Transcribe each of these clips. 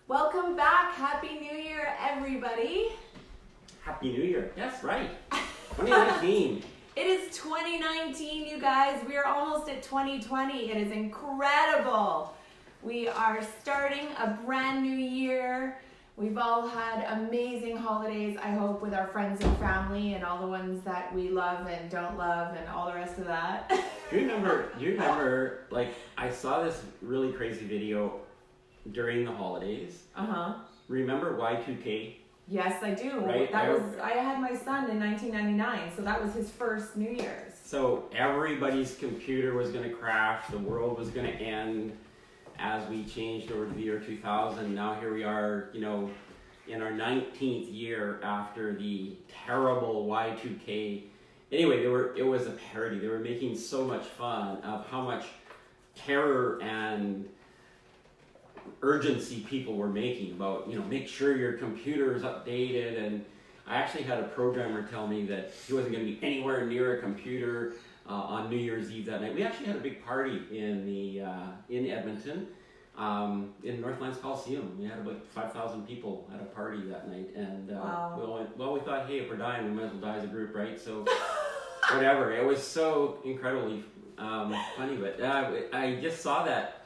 Welcome back. Happy New Year, everybody. Happy New Year. That's right. 2019. It is 2019, you guys. We are almost at 2020. It is incredible. We are starting a brand new year. We've all had amazing holidays, I hope, with our friends and family and all the ones that we love and don't love and all the rest of that. Do you remember, like, I saw this really crazy video during the holidays. Remember Y2K? Yes, I do. Right? I had my son in 1999, so that was his first New Year's. So everybody's computer was going to crash, the world was going to end as we changed over to the year 2000. Now here we are, in our 19th year after the terrible Y2K. Anyway, it was a parody. They were making so much fun of how much terror and urgency people were making about, make sure your computer is updated. And I actually had a programmer tell me that he wasn't going to be anywhere near a computer on New Year's Eve that night. We actually had a big party in Edmonton, in Northlands Coliseum. We had about 5,000 people at a party that night. And wow. we thought, hey, if we're dying, we might as well die as a group, right? So whatever. It was so incredibly funny. But I just saw that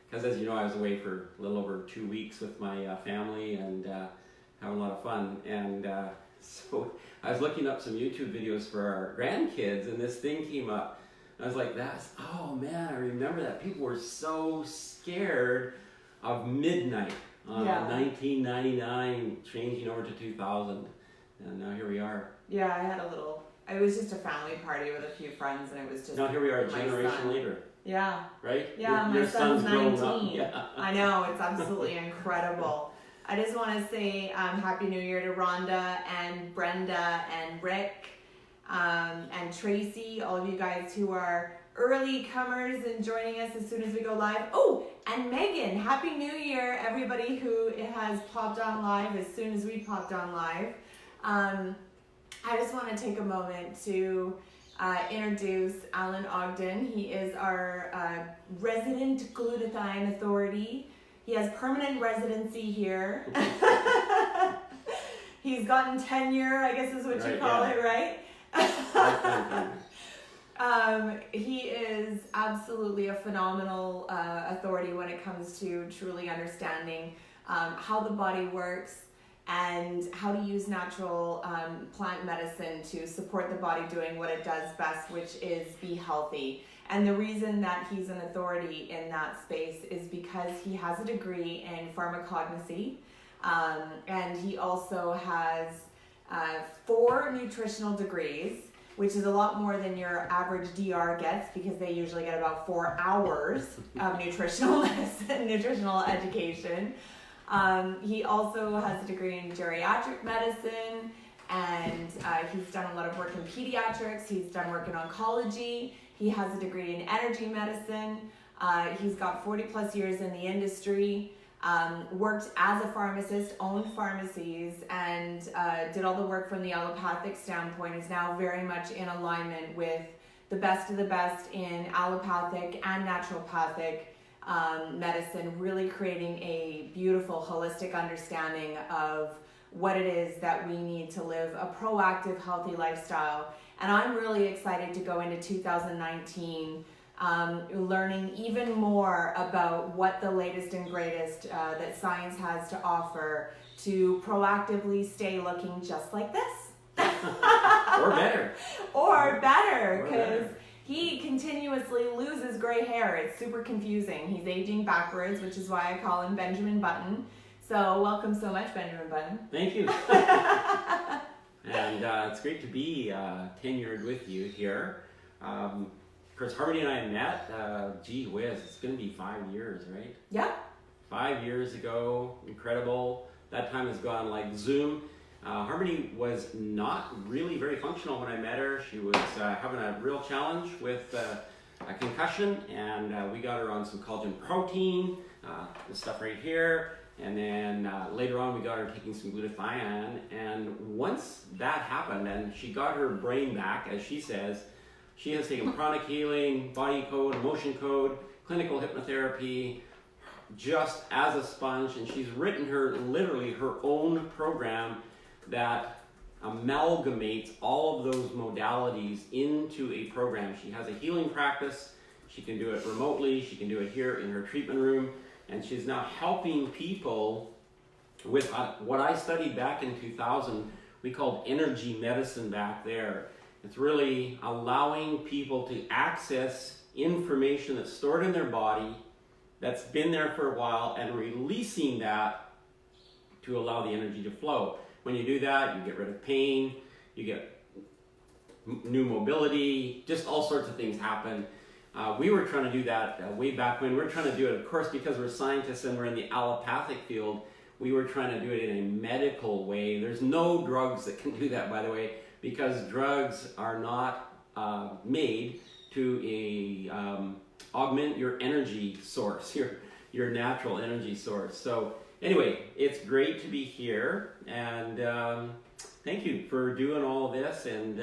because, as you know, I was away for a little over 2 weeks with my family and having a lot of fun. And so I was looking up some YouTube videos for our grandkids, and this thing came up. I was like, oh man, I remember that. People were so scared of midnight on 1999 changing over to 2000. And now here we are. Yeah, it was just a family party with a few friends, and it was just. Now here we are, a generation later. Yeah. Right? Yeah, your my son's 19. Up. Yeah. I know, it's absolutely incredible. I just want to say Happy New Year to Rhonda and Brenda and Rick and Tracy, all of you guys who are early comers and joining us as soon as we go live. Oh, and Megan, Happy New Year, everybody who has popped on live as soon as we popped on live. I just want to take a moment to introduce Alan Ogden. He is our resident glutathione authority. He has permanent residency here. He's gotten tenure, I guess is what you call it, right? He is absolutely a phenomenal authority when it comes to truly understanding how the body works and how to use natural plant medicine to support the body doing what it does best, which is be healthy. And the reason that he's an authority in that space is because he has a degree in pharmacognosy, and he also has 4 nutritional degrees, which is a lot more than your average DR gets, because they usually get about 4 hours of nutritional medicine, nutritional education. He also has a degree in geriatric medicine, and he's done a lot of work in pediatrics. He's done work in oncology. He has a degree in energy medicine. He's got 40 plus years in the industry, worked as a pharmacist, owned pharmacies, and did all the work from the allopathic standpoint, is now very much in alignment with the best of the best in allopathic and naturopathic medicine, really creating a beautiful holistic understanding of what it is that we need to live a proactive, healthy lifestyle. And I'm really excited to go into 2019 learning even more about what the latest and greatest that science has to offer to proactively stay looking just like this. Or better. Or better, because he continuously loses gray hair. It's super confusing. He's aging backwards, which is why I call him Benjamin Button. So welcome so much, Benjamin Button. Thank you. And it's great to be tenured with you here. Of course, Harmony and I met, gee whiz, it's going to be 5 years, right? Yeah. 5 years ago, incredible. That time has gone like Zoom. Harmony was not really very functional when I met her. She was having a real challenge with a concussion, and we got her on some collagen protein, this stuff right here. And then later on we got her taking some glutathione, and once that happened and she got her brain back, as she says, she has taken pranic healing, body code, emotion code, clinical hypnotherapy, just as a sponge, and she's written literally her own program that amalgamates all of those modalities into a program. She has a healing practice. She can do it remotely. She can do it here in her treatment room, and she's now helping people with what I studied back in 2000. We called energy medicine back there. It's really allowing people to access information that's stored in their body, that's been there for a while, and releasing that to allow the energy to flow. When you do that, you get rid of pain, you get new mobility, just all sorts of things happen. We were trying to do that way back when. We were trying to do it, of course, because we're scientists and we're in the allopathic field. We were trying to do it in a medical way. There's no drugs that can do that, by the way, because drugs are not made to augment your energy source, your natural energy source. So anyway, it's great to be here, and thank you for doing all this. And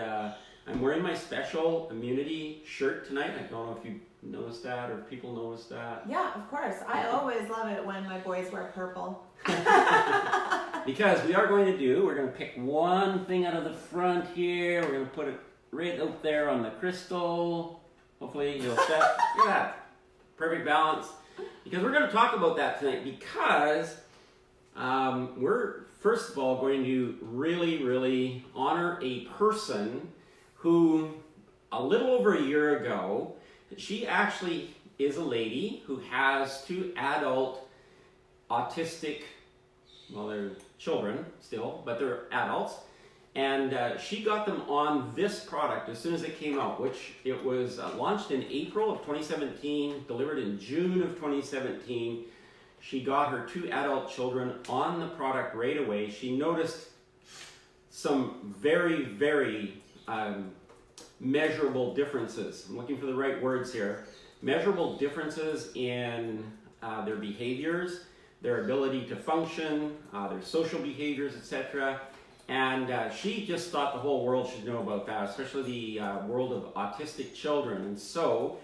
I'm wearing my special Immunití shirt tonight. I don't know if you noticed that or if people noticed that. Yeah, of course. I always love it when my boys wear purple. Because we're going to pick one thing out of the front here. We're going to put it right out there on the crystal. Hopefully you'll set. Look at that. Perfect balance. Because we're going to talk about that tonight, because we're first of all going to really, really honor a person who a little over a year ago, she actually is a lady who has 2 adult autistic, well, they're children still, but they're adults. And she got them on this product as soon as it came out, which it was launched in April of 2017, delivered in June of 2017. She got her 2 adult children on the product right away. She noticed some very, very measurable differences. I'm looking for the right words here. Measurable differences in their behaviors, their ability to function, their social behaviors, etc. And she just thought the whole world should know about that, especially the world of autistic children. And so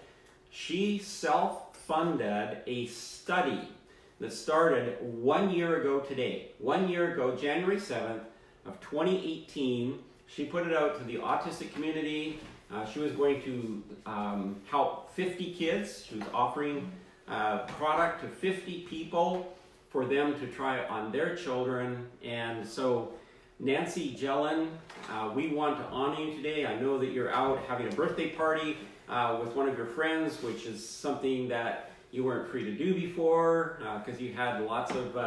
she self-funded a study that started 1 year ago today. 1 year ago, January 7th of 2018, she put it out to the autistic community. She was going to help 50 kids. She was offering product to 50 people for them to try it on their children. And so Nancy Jelen, we want to honor you today. I know that you're out having a birthday party with one of your friends, which is something that you weren't free to do before because you had lots of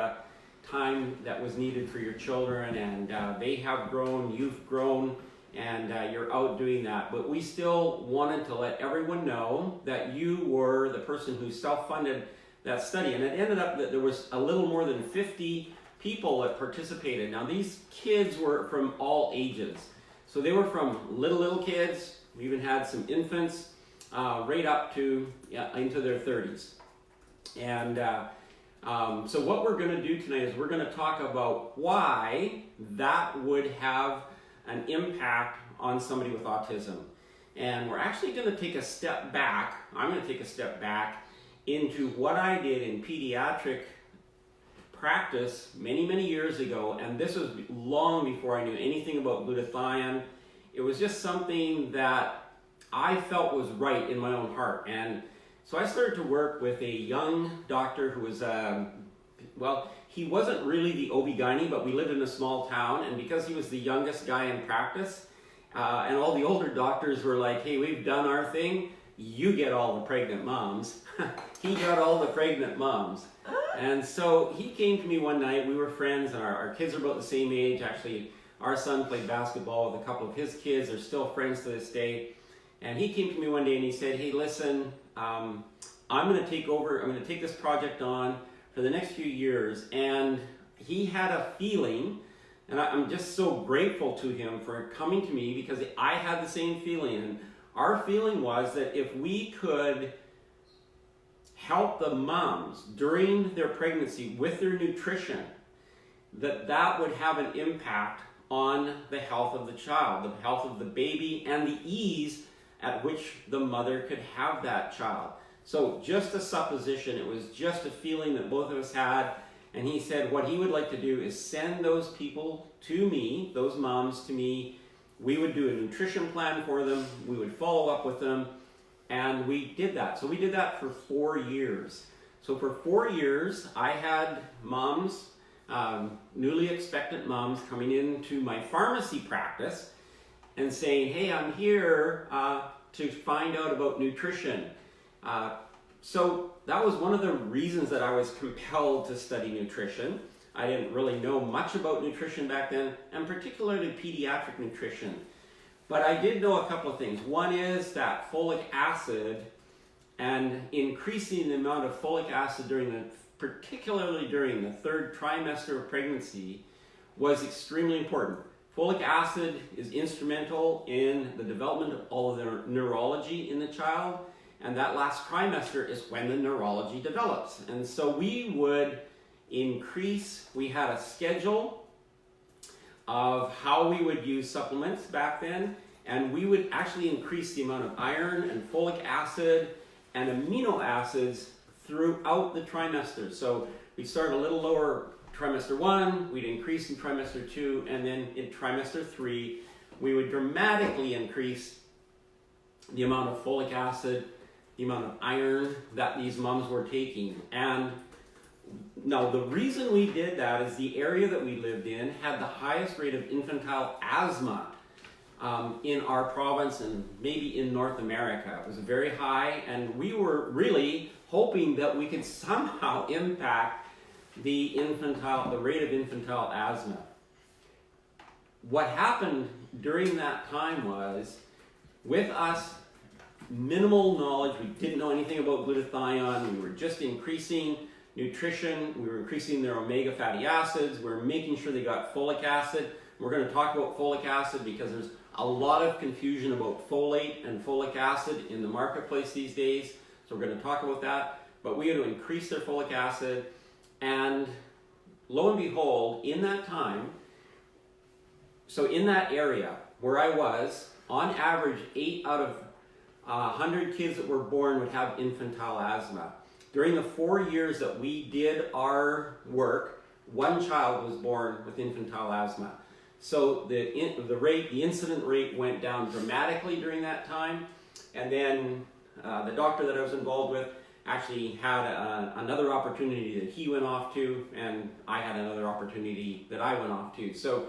time that was needed for your children, and they have grown, you've grown, and you're out doing that. But we still wanted to let everyone know that you were the person who self-funded that study, and it ended up that there was a little more than 50 people that participated. Now these kids were from all ages. So they were from little kids, we even had some infants, right up to into their 30s. And so what we're going to do tonight is we're going to talk about why that would have an impact on somebody with autism. And we're actually going to take a step back. I'm going to take a step back into what I did in pediatric practice many years ago, and this was long before I knew anything about glutathione. It was just something that I felt was right in my own heart. And so I started to work with a young doctor who was, well, he wasn't really the OB-GYN, but we lived in a small town, and because he was the youngest guy in practice, and all the older doctors were like, hey, we've done our thing, you get all the pregnant moms. He got all the pregnant moms. And so he came to me one night, we were friends, and our kids are about the same age. Actually, our son played basketball with a couple of his kids, they're still friends to this day. And he came to me one day and he said, hey, listen, I'm going to take over, I'm going to take this project on for the next few years. And he had a feeling, and I'm just so grateful to him for coming to me, because I had the same feeling. And our feeling was that if we could help the moms during their pregnancy with their nutrition, that would have an impact on the health of the child, the health of the baby, and the ease at which the mother could have that child. So just a supposition, it was just a feeling that both of us had. And he said what he would like to do is send those people to me, those moms to me. We would do a nutrition plan for them. We would follow up with them. And we did that. So we did that for 4 years. So for 4 years, I had moms, newly expectant moms, coming into my pharmacy practice and saying, hey, I'm here to find out about nutrition. So that was one of the reasons that I was compelled to study nutrition. I didn't really know much about nutrition back then, and particularly pediatric nutrition. But I did know a couple of things. One is that folic acid, and increasing the amount of folic acid particularly during the 3rd trimester of pregnancy, was extremely important. Folic acid is instrumental in the development of all of the neurology in the child, and that last trimester is when the neurology develops. And so we would increase, we had a schedule of how we would use supplements back then, and we would actually increase the amount of iron and folic acid and amino acids throughout the trimester. So we'd start a little lower trimester 1, we'd increase in trimester 2, and then in trimester 3, we would dramatically increase the amount of folic acid, the amount of iron that these moms were taking. And now the reason we did that is the area that we lived in had the highest rate of infantile asthma in our province and maybe in North America. It was very high, and we were really hoping that we could somehow impact the rate of infantile asthma. What happened during that time was, with us, minimal knowledge, we didn't know anything about glutathione, we were just increasing nutrition, we were increasing their omega fatty acids, we were making sure they got folic acid. We're going to talk about folic acid because there's a lot of confusion about folate and folic acid in the marketplace these days, so we're going to talk about that. But we had to increase their folic acid, and lo and behold, in that time, so in that area where I was, on average 8 out of 100 kids that were born would have infantile asthma. During the 4 years that we did our work, 1 child was born with infantile asthma. So the incident rate went down dramatically during that time. And then the doctor that I was involved with actually had another opportunity that he went off to, and I had another opportunity that I went off to. So,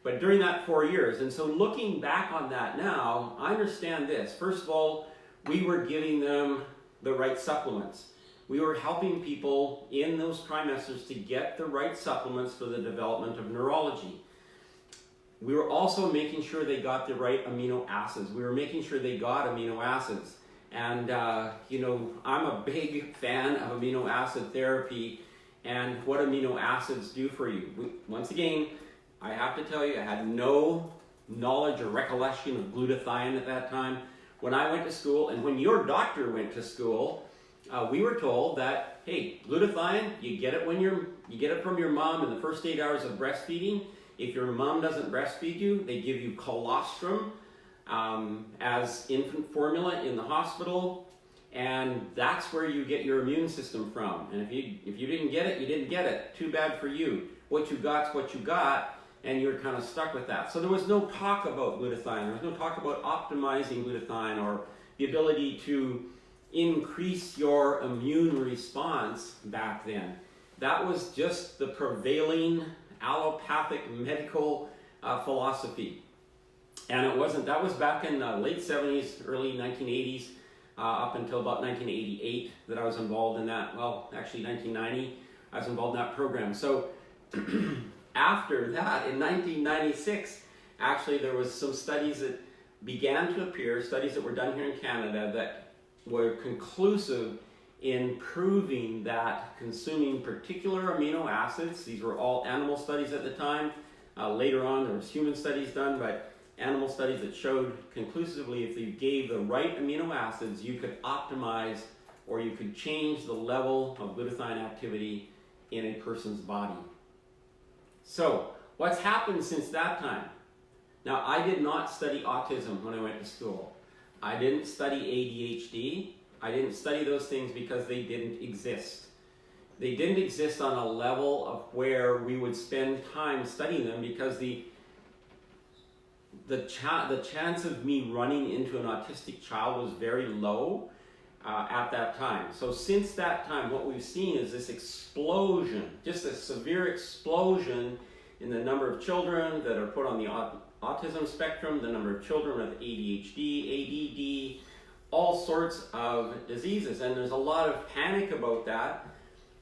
but during that 4 years, and so looking back on that now, I understand this. First of all, we were giving them the right supplements. We were helping people in those trimesters to get the right supplements for the development of neurology. We were also making sure they got the right amino acids. We were making sure they got amino acids. And, you know, I'm a big fan of amino acid therapy and what amino acids do for you. Once again, I have to tell you, I had no knowledge or recollection of glutathione at that time. When I went to school, and when your doctor went to school, we were told that, hey, glutathione, you get it from your mom in the first 8 hours of breastfeeding. If your mom doesn't breastfeed you, they give you colostrum as infant formula in the hospital, and that's where you get your immune system from. And if you didn't get it, you didn't get it. Too bad for you. What you got's what you got, and you're kind of stuck with that. So there was no talk about glutathione. There was no talk about optimizing glutathione or the ability to increase your immune response back then. That was just the prevailing allopathic medical philosophy. And that was back in the late 70s, early 1980s, up until about 1988 that I was involved in that. Well, actually 1990, I was involved in that program. So after that, in 1996, actually there was some studies that began to appear, studies that were done here in Canada that were conclusive in proving that consuming particular amino acids, these were all animal studies at the time, later on there was human studies done, but animal studies that showed conclusively if you gave the right amino acids, you could optimize or you could change the level of glutathione activity in a person's body. So, what's happened since that time? Now, I did not study autism when I went to school. I didn't study ADHD, I didn't study those things because they didn't exist. They didn't exist on a level of where we would spend time studying them, because the chance of me running into an autistic child was very low at that time. So since that time, what we've seen is this explosion, just a severe explosion in the number of children that are put on the autism spectrum, the number of children with ADHD, ADD, all sorts of diseases. And there's a lot of panic about that.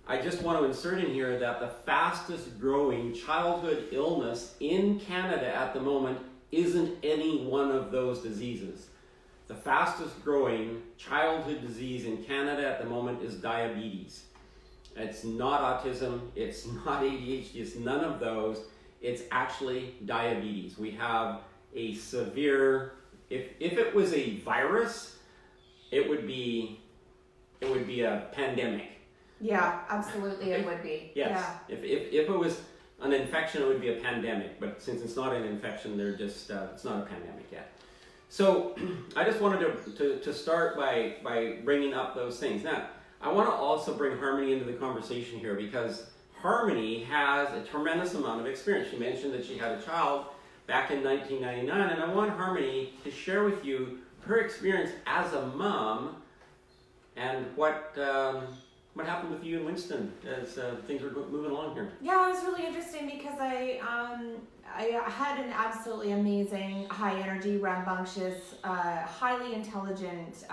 I just want to insert in here that the fastest growing childhood illness in Canada at the moment isn't any one of those diseases. The fastest growing childhood disease in Canada at the moment is diabetes. It's not autism, it's not ADHD, it's none of those. It's actually diabetes. We have a severe, if it was a virus, it would be a pandemic. Yeah, absolutely, it would be. Yes. Yeah. If it was an infection, it would be a pandemic. But since it's not an infection, they're just it's not a pandemic yet. So I just wanted to start by bringing up those things. Now, I want to also bring Harmony into the conversation here, because Harmony has a tremendous amount of experience. She mentioned that she had a child back in 1999, and I want Harmony to share with you her experience as a mom and what happened with you in Winston as things were moving along here. Yeah, it was really interesting because I had an absolutely amazing, high energy, rambunctious, highly intelligent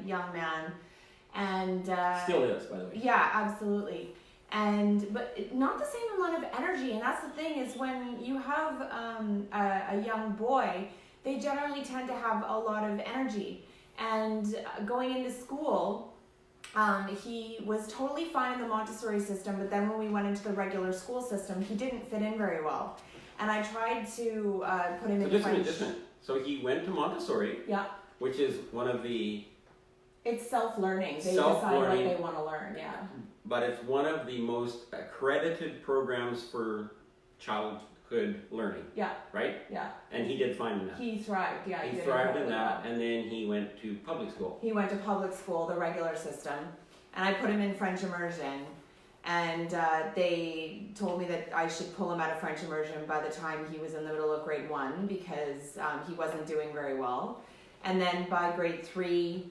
young man, and still is, by the way. Yeah, absolutely. But not the same amount of energy, and that's the thing, is when you have a young boy, they generally tend to have a lot of energy. And going into school, he was totally fine in the Montessori system, but then when we went into the regular school system, he didn't fit in very well. And I tried to put him in French. So he went to Montessori, yeah, which is one of the... It's self-learning. They decide what they want to learn, yeah. But it's one of the most accredited programs for childhood learning. Yeah. Right? Yeah. And he did fine in that. He thrived, yeah. He thrived in that, and then he went to public school. He went to public school, the regular system, and I put him in French immersion, and they told me that I should pull him out of French immersion by the time he was in the middle of grade 1, because he wasn't doing very well. And then by grade 3,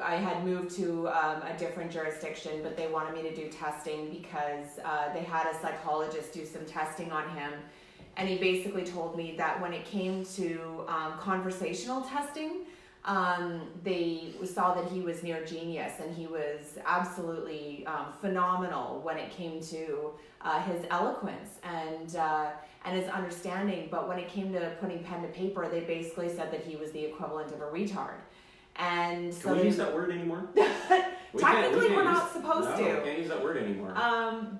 I had moved to a different jurisdiction, but they wanted me to do testing because they had a psychologist do some testing on him. And he basically told me that when it came to conversational testing, they saw that he was near genius, and he was absolutely phenomenal when it came to his eloquence and his understanding. But when it came to putting pen to paper, they basically said that he was the equivalent of a retard. And so can we use that word anymore? Technically, we're not supposed to. We can't use that word anymore.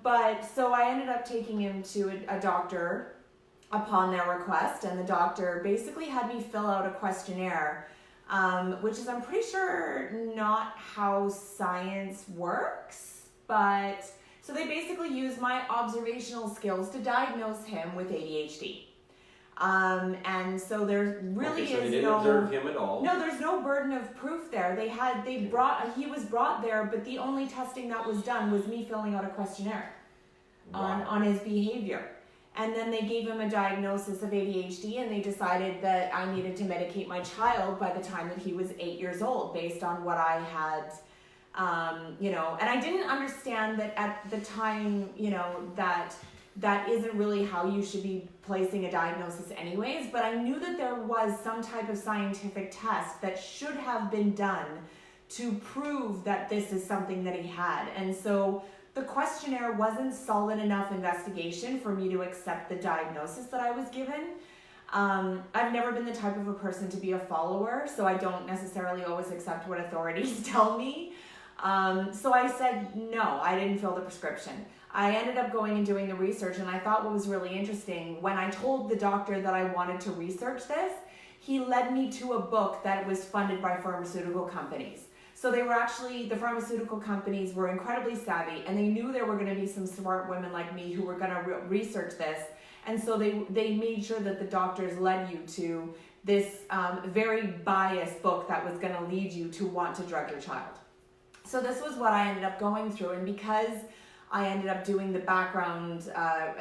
But so I ended up taking him to a doctor upon their request, and the doctor basically had me fill out a questionnaire, which is, I'm pretty sure, not how science works. But so they basically used my observational skills to diagnose him with ADHD. And so there really so they is didn't observe him at all. No, there's no burden of proof there. He was brought there, but the only testing that was done was me filling out a questionnaire on his behavior. And then they gave him a diagnosis of ADHD, and they decided that I needed to medicate my child by the time that he was 8 years old, based on what I had, and I didn't understand that at the time, that isn't really how you should be placing a diagnosis anyways, but I knew that there was some type of scientific test that should have been done to prove that this is something that he had. And so the questionnaire wasn't solid enough investigation for me to accept the diagnosis that I was given. I've never been the type of a person to be a follower, so I don't necessarily always accept what authorities tell me. So I said no, I didn't fill the prescription. I ended up going and doing the research, and I thought what was really interesting, when I told the doctor that I wanted to research this, he led me to a book that was funded by pharmaceutical companies. So the pharmaceutical companies were incredibly savvy, and they knew there were going to be some smart women like me who were going to research this. And so they made sure that the doctors led you to this very biased book that was going to lead you to want to drug your child. So this was what I ended up going through, and because I ended up doing the background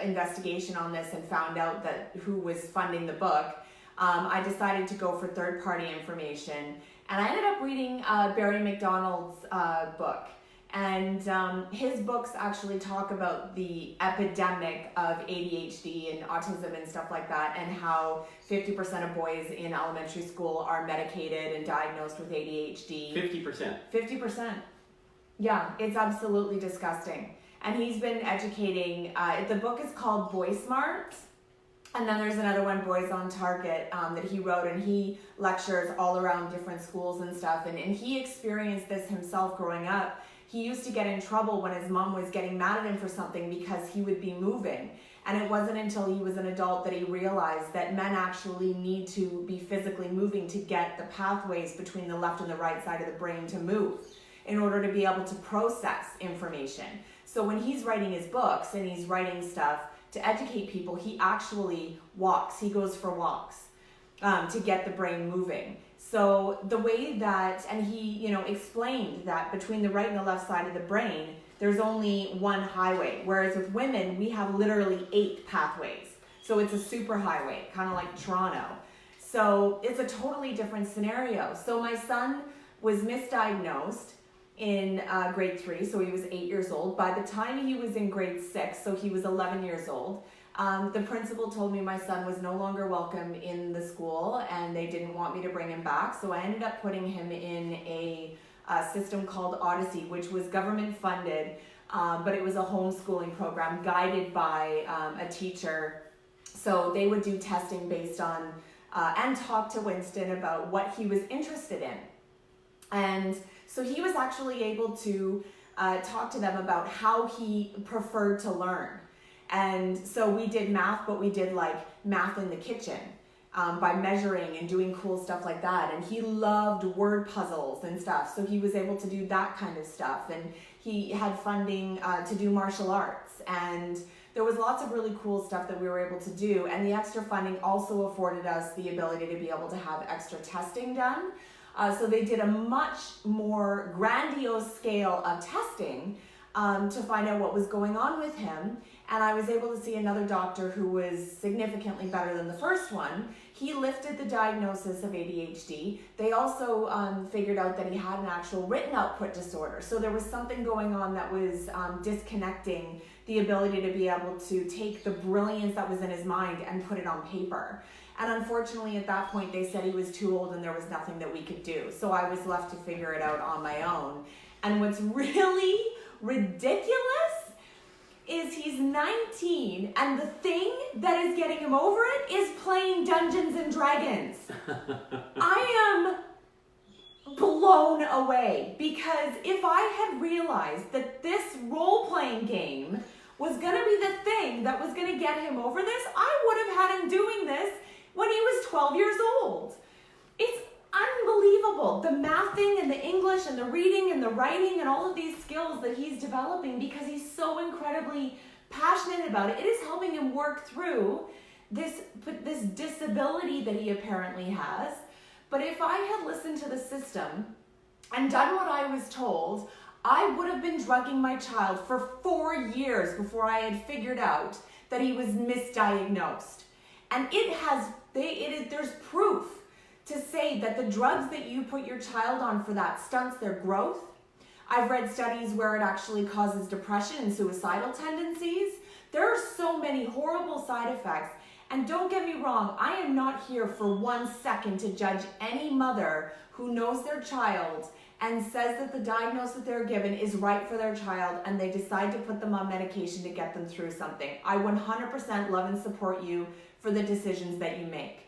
investigation on this and found out that who was funding the book, I decided to go for third-party information, and I ended up reading Barry McDonald's book. And his books actually talk about the epidemic of ADHD and autism and stuff like that, and how 50% of boys in elementary school are medicated and diagnosed with ADHD. 50%. 50%. Yeah, it's absolutely disgusting. And he's been educating, the book is called Boy Smart. And then there's another one, Boys on Target, that he wrote, and he lectures all around different schools and stuff. And he experienced this himself growing up. He used to get in trouble when his mom was getting mad at him for something because he would be moving. And it wasn't until he was an adult that he realized that men actually need to be physically moving to get the pathways between the left and the right side of the brain to move in order to be able to process information. So when he's writing his books and he's writing stuff to educate people, he actually walks. He goes for walks to get the brain moving. So the way that, and he, explained that between the right and the left side of the brain, there's only one highway. Whereas with women, we have literally 8 pathways. So it's a super highway, kind of like Toronto. So it's a totally different scenario. So my son was misdiagnosed in grade 3, so he was 8 years old. By the time he was in grade 6, so he was 11 years old, the principal told me my son was no longer welcome in the school and they didn't want me to bring him back. So I ended up putting him in a system called Odyssey, which was government funded, but it was a homeschooling program guided by a teacher. So they would do testing based on, and talk to Winston about what he was interested in. And so he was actually able to talk to them about how he preferred to learn. And so we did math, but we did like math in the kitchen by measuring and doing cool stuff like that. And he loved word puzzles and stuff. So he was able to do that kind of stuff. And he had funding to do martial arts. And there was lots of really cool stuff that we were able to do. And the extra funding also afforded us the ability to be able to have extra testing done. So they did a much more grandiose scale of testing to find out what was going on with him. And I was able to see another doctor who was significantly better than the first one. He lifted the diagnosis of ADHD. They also figured out that he had an actual written output disorder. So there was something going on that was disconnecting the ability to be able to take the brilliance that was in his mind and put it on paper. And unfortunately, at that point, they said he was too old and there was nothing that we could do. So I was left to figure it out on my own. And what's really ridiculous is he's 19, and the thing that is getting him over it is playing Dungeons and Dragons. I am blown away, because if I had realized that this role-playing game was going to be the thing that was going to get him over this, I would have had him doing this when he was 12 years old. It's unbelievable, the mathing and the English and the reading and the writing and all of these skills that he's developing because he's so incredibly passionate about it. It is helping him work through this disability that he apparently has. But if I had listened to the system and done what I was told, I would have been drugging my child for 4 years before I had figured out that he was misdiagnosed. And there's proof to say that the drugs that you put your child on for that stunts their growth. I've read studies where it actually causes depression and suicidal tendencies. There are so many horrible side effects. And don't get me wrong, I am not here for 1 second to judge any mother who knows their child and says that the diagnosis they're given is right for their child and they decide to put them on medication to get them through something. I 100% love and support you for the decisions that you make.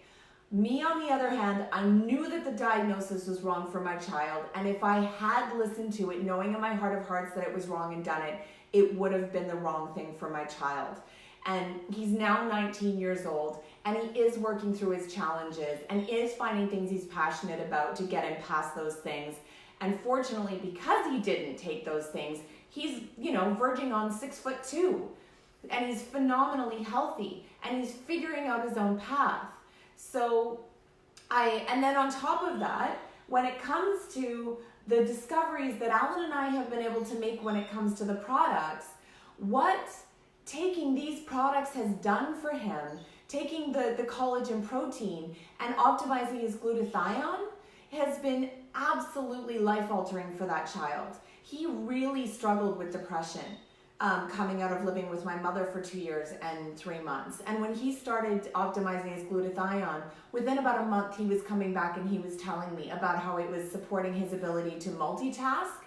Me, on the other hand, I knew that the diagnosis was wrong for my child, and if I had listened to it, knowing in my heart of hearts that it was wrong and done it, it would have been the wrong thing for my child. And he's now 19 years old, and he is working through his challenges and is finding things he's passionate about to get him past those things. And fortunately, because he didn't take those things, he's, verging on 6'2", and he's phenomenally healthy, and he's figuring out his own path. So And then on top of that, when it comes to the discoveries that Alan and I have been able to make when it comes to the products, what taking these products has done for him, taking the collagen protein and optimizing his glutathione, has been absolutely life-altering for that child. He really struggled with depression coming out of living with my mother for 2 years and 3 months. And when he started optimizing his glutathione, within about a month he was coming back and he was telling me about how it was supporting his ability to multitask.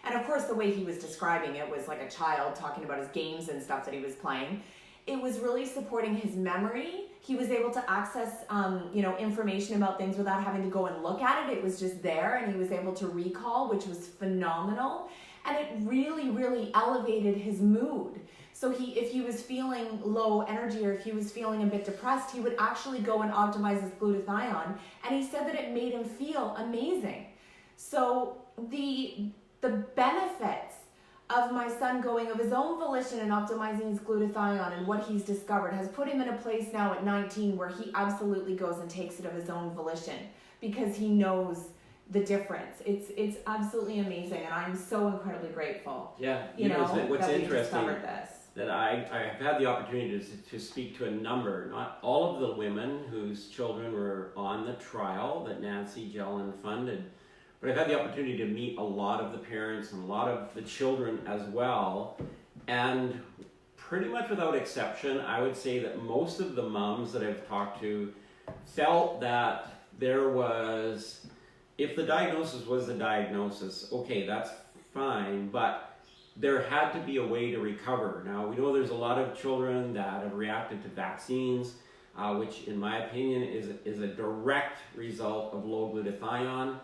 And of course the way he was describing it was like a child talking about his games and stuff that he was playing. It was really supporting his memory. He was able to access information about things without having to go and look at it. It was just there, and he was able to recall, which was phenomenal. And it really, really elevated his mood. So if he was feeling low energy or if he was feeling a bit depressed, he would actually go and optimize his glutathione. And he said that it made him feel amazing. So the benefits of my son going of his own volition and optimizing his glutathione and what he's discovered has put him in a place now at 19 where he absolutely goes and takes it of his own volition because he knows the difference. It's absolutely amazing, and I'm so incredibly grateful. Yeah, that what's we interesting discovered this. that I have had the opportunity to speak to a number, not all of the women whose children were on the trial that Nancy Jelen funded, but I've had the opportunity to meet a lot of the parents and a lot of the children as well, and pretty much without exception, I would say that most of the moms that I've talked to felt that there was, if the diagnosis was the diagnosis, okay, that's fine, but there had to be a way to recover. Now, we know there's a lot of children that have reacted to vaccines, which in my opinion is a direct result of low glutathione.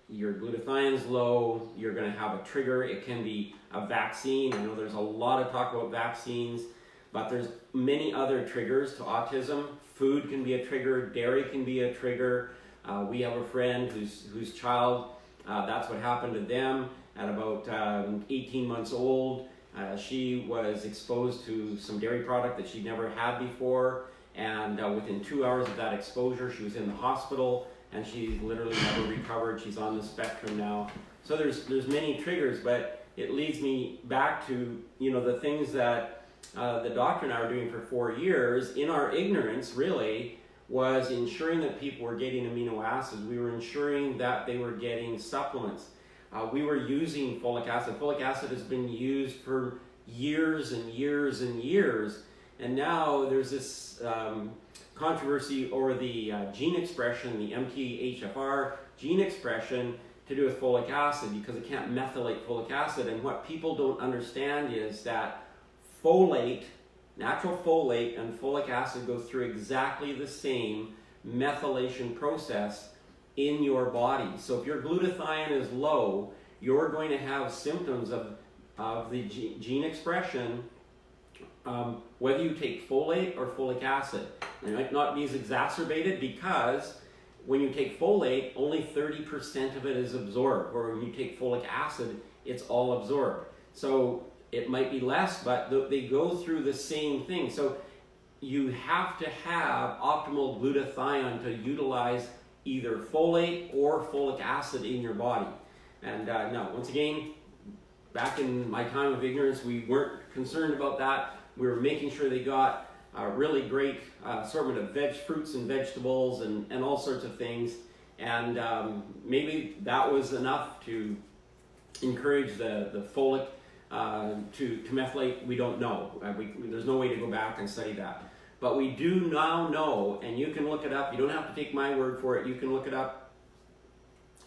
Your glutathione's low, you're going to have a trigger. It can be a vaccine. I know there's a lot of talk about vaccines, but there's many other triggers to autism. Food can be a trigger, dairy can be a trigger. We have a friend whose child, that's what happened to them at about 18 months old. She was exposed to some dairy product that she'd never had before, and within 2 hours of that exposure, she was in the hospital, and she literally never recovered. She's on the spectrum now. So there's many triggers, but it leads me back to the things that the doctor and I were doing for 4 years in our ignorance, really, was ensuring that people were getting amino acids. We were ensuring that they were getting supplements. We were using folic acid. Folic acid has been used for years and years and years, and now there's this controversy over the gene expression, the MTHFR gene expression to do with folic acid, because it can't methylate folic acid. And what people don't understand is that folate, natural folate and folic acid go through exactly the same methylation process in your body. So if your glutathione is low, you're going to have symptoms of the gene expression, whether you take folate or folic acid. It might not be as exacerbated because when you take folate, only 30% of it is absorbed, or when you take folic acid, it's all absorbed. So it might be less, but they go through the same thing. So you have to have optimal glutathione to utilize either folate or folic acid in your body. And no, once again, back in my time of ignorance, we weren't concerned about that. We were making sure they got a really great assortment of fruits and vegetables and all sorts of things. And maybe that was enough to encourage the folic to methylate. We don't know. There's no way to go back and study that. But we do now know, and you can look it up. You don't have to take my word for it. You can look it up.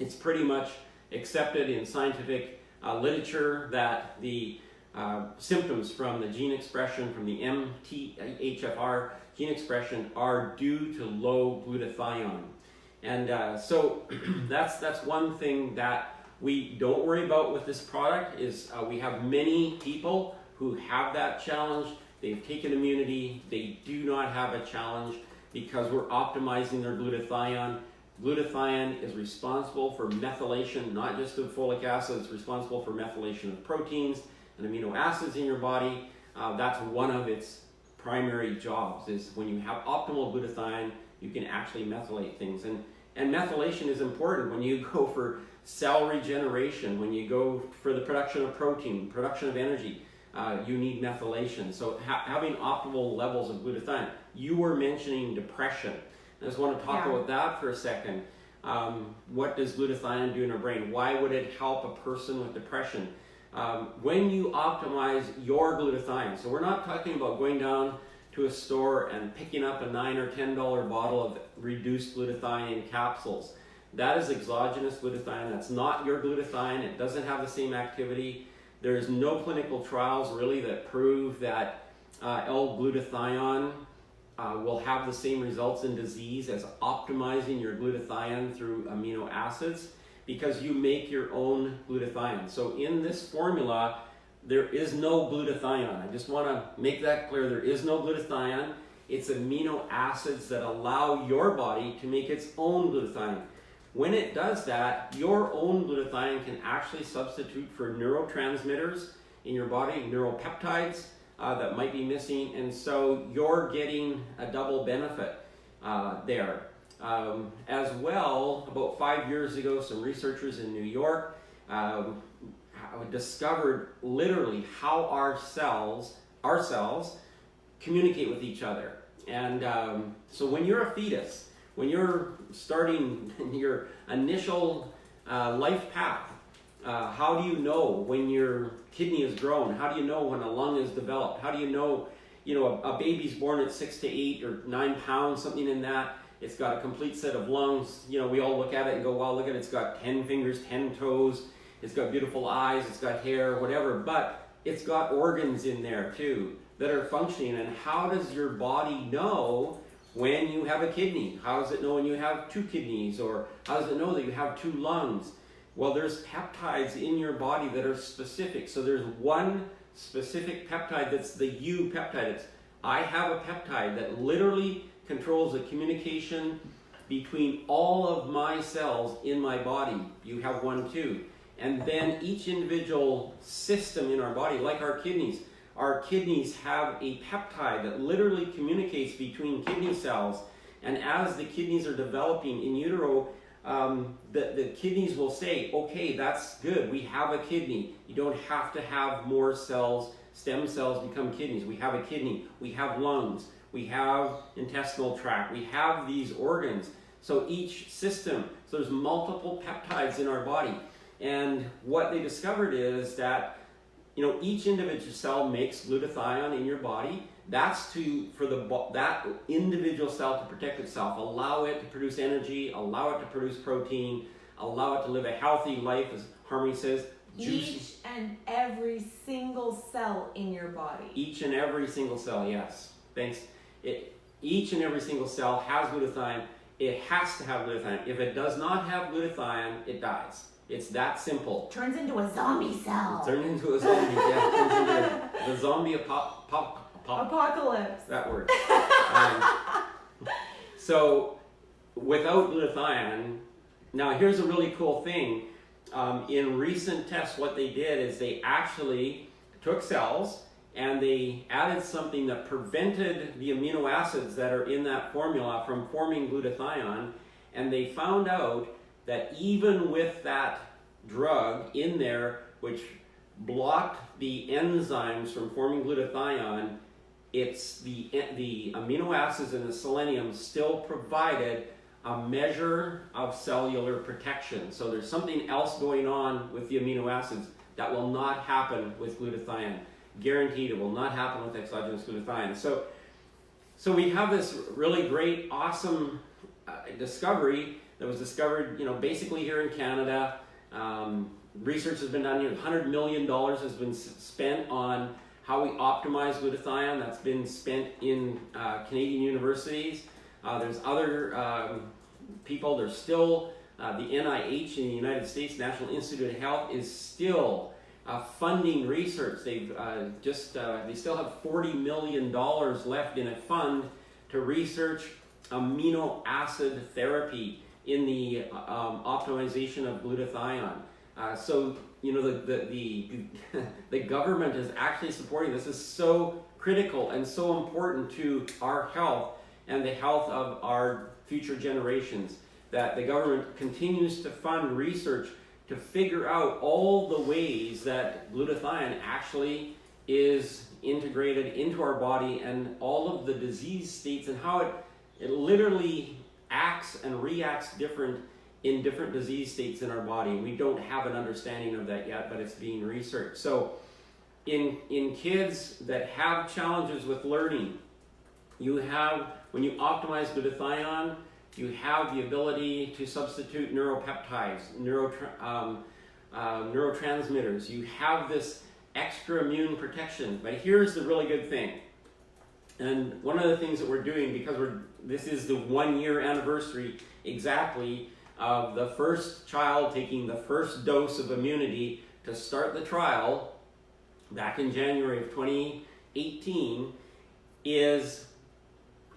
It's pretty much accepted in scientific literature that the symptoms from the gene expression, from the MTHFR gene expression, are due to low glutathione. And so that's one thing that we don't worry about with this product is we have many people who have that challenge. They've taken Immunití. They do not have a challenge because we're optimizing their glutathione. Glutathione is responsible for methylation, not just of folic acid. It's responsible for methylation of proteins and amino acids in your body. That's one of its primary jobs, is when you have optimal glutathione, you can actually methylate things. And methylation is important when you go for cell regeneration, when you go for the production of protein, production of energy. You need methylation. So having optimal levels of glutathione. You were mentioning depression. I just want to talk about that for a second. What does glutathione do in our brain? Why would it help a person with depression? When you optimize your glutathione, so we're not talking about going down to a store and picking up a $9 or $10 bottle of reduced glutathione capsules. That is exogenous glutathione. That's not your glutathione. It doesn't have the same activity. There's no clinical trials really that prove that L-glutathione will have the same results in disease as optimizing your glutathione through amino acids, because you make your own glutathione. So in this formula, there is no glutathione. I just want to make that clear. There is no glutathione. It's amino acids that allow your body to make its own glutathione. When it does that, your own glutathione can actually substitute for neurotransmitters in your body, neuropeptides that might be missing, and so you're getting a double benefit there. As well, about 5 years ago, some researchers in New York discovered literally how our cells communicate with each other. And so when you're a fetus, when you're starting your initial life path, how do you know when your kidney is grown? How do you know when a lung is developed? How do you know, a baby's born at 6 to 8 or 9 pounds, something in that. It's got a complete set of lungs. We all look at it and go, wow, look at it. It's got 10 fingers, 10 toes. It's got beautiful eyes. It's got hair, whatever. But it's got organs in there too that are functioning. And how does your body know when you have a kidney? How does it know when you have 2 kidneys? Or how does it know that you have 2 lungs? Well, there's peptides in your body that are specific. So there's one specific peptide that's the U peptide. I have a peptide that literally controls the communication between all of my cells in my body. You have one too. And then each individual system in our body, like our kidneys have a peptide that literally communicates between kidney cells. And as the kidneys are developing in utero, the kidneys will say, okay, that's good, we have a kidney. You don't have to have more cells, stem cells become kidneys. We have a kidney, we have lungs, we have intestinal tract, we have these organs. So each system, so there's multiple peptides in our body. And what they discovered is that each individual cell makes glutathione in your body. That's for that individual cell to protect itself, allow it to produce energy, allow it to produce protein, allow it to live a healthy life, as Harmony says. Each and every single cell in your body. Each and every single cell, yes. Thanks. Each and every single cell has glutathione. It has to have glutathione. If it does not have glutathione, it dies. It's that simple. Turns into a zombie cell. Turns into a zombie, yeah. Turns into the zombie apocalypse. That word. So, without glutathione, now here's a really cool thing. In recent tests, what they did is they actually took cells and they added something that prevented the amino acids that are in that formula from forming glutathione, and they found out that even with that drug in there, which blocked the enzymes from forming glutathione, it's the amino acids and the selenium still provided a measure of cellular protection. So there's something else going on with the amino acids that will not happen with glutathione. Guaranteed, it will not happen with exogenous glutathione. So we have this really great, awesome discovery that was discovered, basically here in Canada. Research has been done. $100 million has been spent on how we optimize glutathione. That's been spent in Canadian universities. There's other people. There's still the NIH in the United States, National Institute of Health, is still funding research. They still have $40 million left in a fund to research amino acid therapy in the optimization of glutathione. So the government is actually supporting this. This is so critical and so important to our health and the health of our future generations. That the government continues to fund research to figure out all the ways that glutathione actually is integrated into our body, and all of the disease states, and how it literally acts and reacts different in different disease states in our body. We don't have an understanding of that yet, but it's being researched. So in kids that have challenges with learning, when you optimize glutathione, you have the ability to substitute neuropeptides, neurotransmitters. You have this extra immune protection. But here's the really good thing. And one of the things that we're doing, because this is the 1 year anniversary exactly of the first child taking the first dose of Immunití to start the trial back in January of 2018, is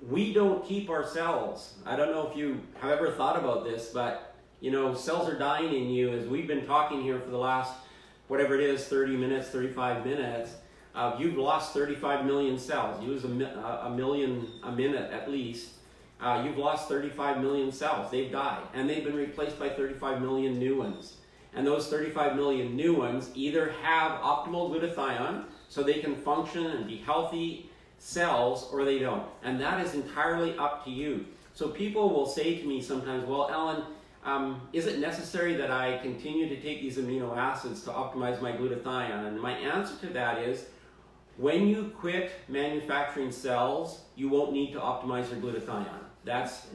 we don't keep our cells. I don't know if you have ever thought about this, but cells are dying in you. As we've been talking here for the last, whatever it is, 30 minutes, 35 minutes, you've lost 35 million cells. You lose a million a minute at least. You've lost 35 million cells. They've died, and they've been replaced by 35 million new ones. And those 35 million new ones either have optimal glutathione, so they can function and be healthy cells, or they don't. And that is entirely up to you. So people will say to me sometimes, well, Alan, is it necessary that I continue to take these amino acids to optimize my glutathione? And my answer to that is, when you quit manufacturing cells, you won't need to optimize your glutathione. That's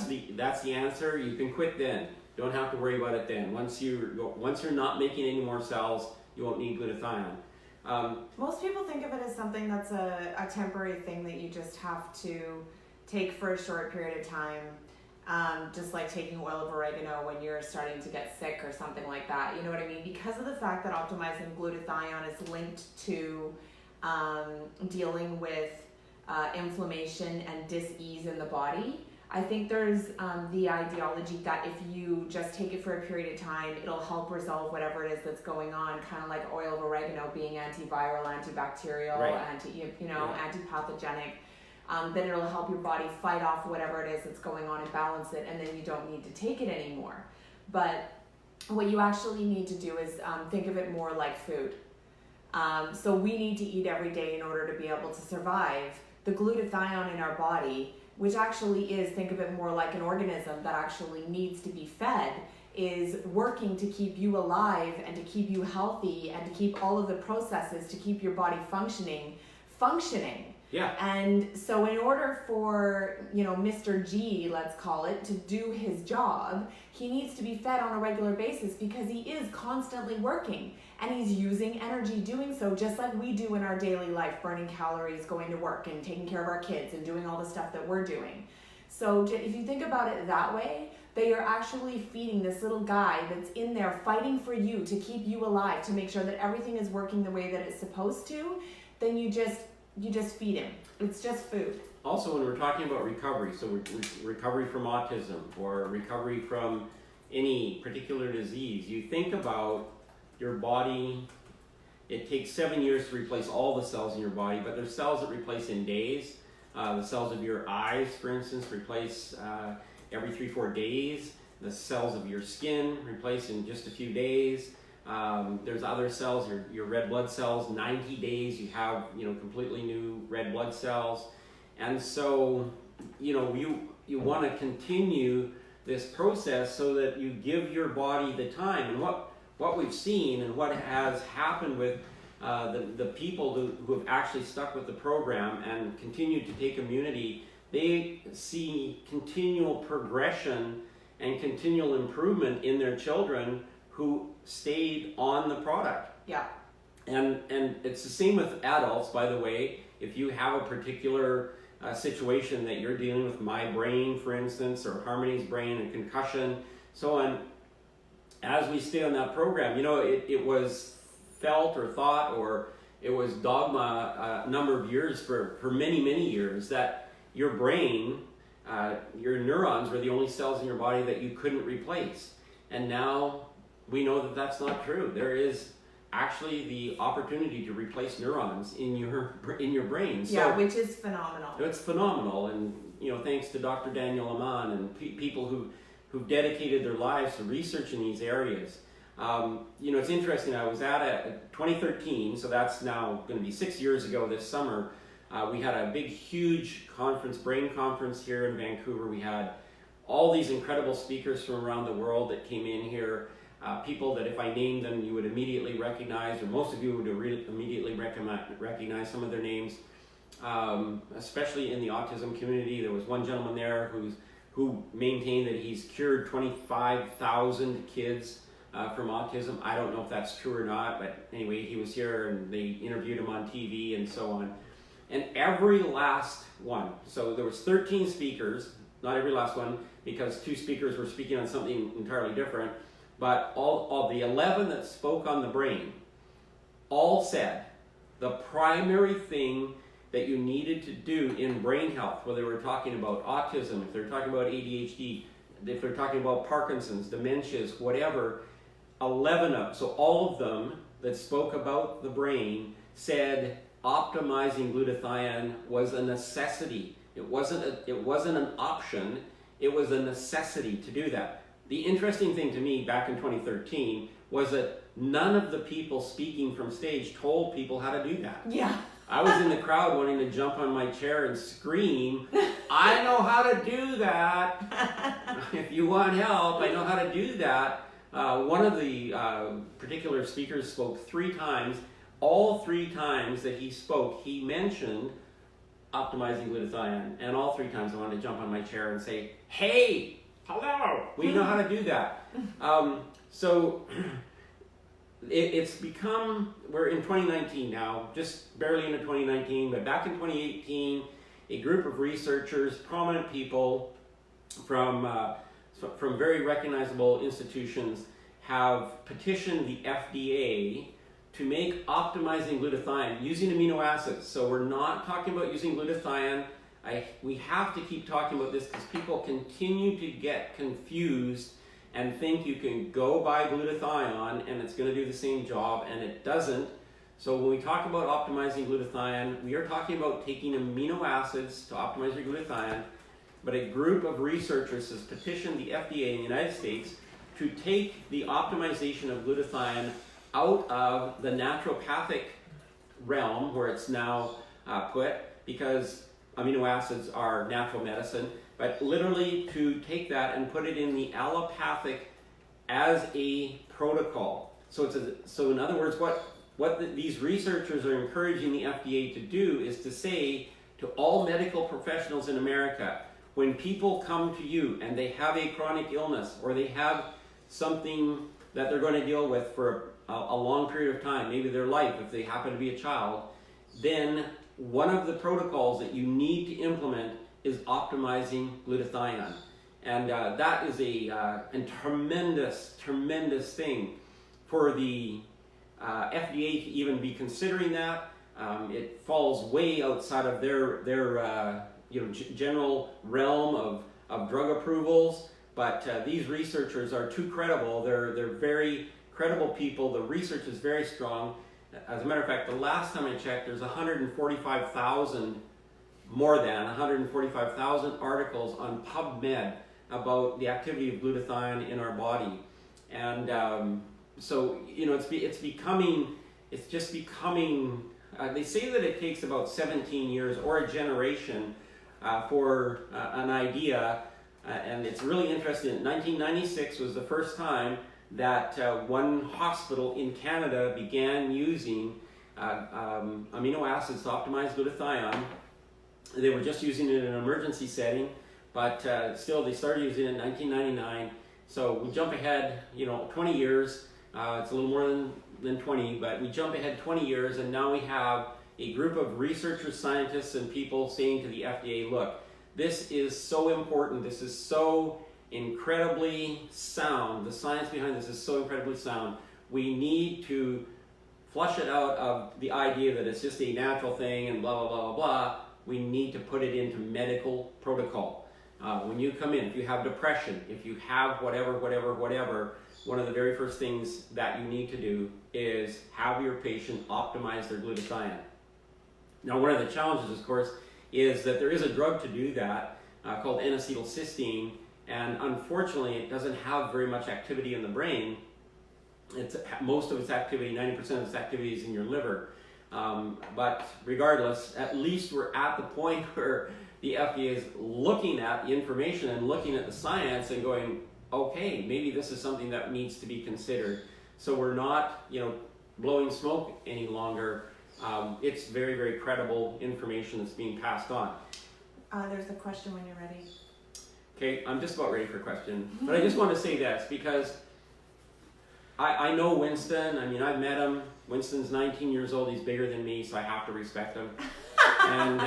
the answer. You can quit then. Don't have to worry about it then. Once you're not making any more cells, you won't need glutathione. Most people think of it as something that's a temporary thing that you just have to take for a short period of time, just like taking oil of oregano when you're starting to get sick or something like that. You know what I mean? Because of the fact that optimizing glutathione is linked to dealing with inflammation and dis-ease in the body, I think there's the ideology that if you just take it for a period of time, it'll help resolve whatever it is that's going on, kind of like oil of oregano being antiviral, antibacterial, right. antipathogenic, that it'll help your body fight off whatever it is that's going on and balance it, and then you don't need to take it anymore. But what you actually need to do is think of it more like food. So we need to eat every day in order to be able to survive. The glutathione in our body, which actually is, think of it more like an organism that actually needs to be fed, is working to keep you alive and to keep you healthy and to keep all of the processes to keep your body functioning. Yeah. And so in order for, Mr. G, let's call it, to do his job, he needs to be fed on a regular basis because he is constantly working and he's using energy doing so, just like we do in our daily life, burning calories, going to work and taking care of our kids and doing all the stuff that we're doing. So if you think about it that way, they are actually feeding this little guy that's in there fighting for you to keep you alive, to make sure that everything is working the way that it's supposed to, then you just feed him. It's just food. Also, when we're talking about recovery, so recovery from autism or recovery from any particular disease, you think about your body. It takes 7 years to replace all the cells in your body, but there's cells that replace in days. The cells of your eyes, for instance, replace every 3-4 days. The cells of your skin replace in just a few days. There's other cells, your red blood cells, 90 days you have, completely new red blood cells. And so, you want to continue this process so that you give your body the time. And what we've seen and what has happened with the people who have actually stuck with the program and continued to take Immunití, they see continual progression and continual improvement in their children who stayed on the product. Yeah. And it's the same with adults, by the way. If you have a particular situation that you're dealing with, my brain, for instance, or Harmony's brain, and concussion, so on, as we stay on that program, it was felt or thought, or it was dogma a number of years, for many, many years, that your brain, your neurons were the only cells in your body that you couldn't replace. And now we know that that's not true. There is actually the opportunity to replace neurons in your brain. So yeah, which is phenomenal. it's phenomenal, and thanks to Dr. Daniel Amann and people who've dedicated their lives to researching these areas. It's interesting. I was at 2013, so that's now going to be 6 years ago this summer. We had a big, huge brain conference here in Vancouver. We had all these incredible speakers from around the world that came in here. People that if I named them, you would immediately recognize, or most of you would immediately recognize some of their names. Especially in the autism community, there was one gentleman there who maintained that he's cured 25,000 kids from autism. I don't know if that's true or not, but anyway, he was here and they interviewed him on TV and so on. And every last one, so there was 13 speakers, not every last one, because 2 speakers were speaking on something entirely different, but all the 11 that spoke on the brain all said the primary thing that you needed to do in brain health, whether they were talking about autism, if they're talking about ADHD, if they're talking about Parkinson's, dementias, whatever, 11 of them, so all of them that spoke about the brain said optimizing glutathione was a necessity. It wasn't an option, it was a necessity to do that. The interesting thing to me back in 2013 was that none of the people speaking from stage told people how to do that. Yeah. I was in the crowd wanting to jump on my chair and scream, I know how to do that. If you want help, I know how to do that. One of the particular speakers spoke 3 times. All 3 times that he spoke, he mentioned optimizing glutathione. And all 3 times I wanted to jump on my chair and say, hey, hello, we know how to do that. So it's become, we're in 2019 now, just barely into 2019, but back in 2018, a group of researchers, prominent people from very recognizable institutions have petitioned the FDA to make optimizing glutathione using amino acids. So we're not talking about using glutathione. We have to keep talking about this because people continue to get confused and think you can go buy glutathione and it's going to do the same job, and it doesn't. So when we talk about optimizing glutathione, we are talking about taking amino acids to optimize your glutathione, but a group of researchers has petitioned the FDA in the United States to take the optimization of glutathione out of the naturopathic realm where it's now put, because amino acids are natural medicine, but literally to take that and put it in the allopathic as a protocol. So in other words, what these researchers are encouraging the FDA to do is to say to all medical professionals in America, when people come to you and they have a chronic illness or they have something that they're going to deal with for a long period of time, maybe their life if they happen to be a child, then one of the protocols that you need to implement is optimizing glutathione. And that is a tremendous thing for the FDA to even be considering that. It falls way outside of their general realm of drug approvals, but these researchers are too credible. They're very credible people. The research is very strong. As a matter of fact, the last time I checked, there's more than 145,000 articles on PubMed about the activity of glutathione in our body. And so, it's just becoming, they say that it takes about 17 years or a generation for an idea, and it's really interesting. 1996 was the first time that one hospital in Canada began using amino acids to optimize glutathione. They were just using it in an emergency setting, but still they started using it in 1999. So we jump ahead, 20 years. It's a little more than 20, but we jump ahead 20 years, and now we have a group of researchers, scientists, and people saying to the FDA, look, this is so important. This is so incredibly sound. The science behind this is so incredibly sound. We need to flush it out of the idea that it's just a natural thing and blah, blah, blah, blah, blah. We need to put it into medical protocol. When you come in, if you have depression, if you have whatever, one of the very first things that you need to do is have your patient optimize their glutathione. Now, one of the challenges, of course, is that there is a drug to do that, called N-acetylcysteine, and unfortunately it doesn't have very much activity in the brain. Most of its activity, 90% of its activity, is in your liver. But regardless, at least we're at the point where the FDA is looking at the information and looking at the science and going, okay, maybe this is something that needs to be considered. So we're not, blowing smoke any longer. It's very, very credible information that's being passed on. There's a question when you're ready. Okay, I'm just about ready for a question. But I just want to say this because I know Winston. I mean, I've met him. Winston's 19 years old. He's bigger than me, so I have to respect him. And,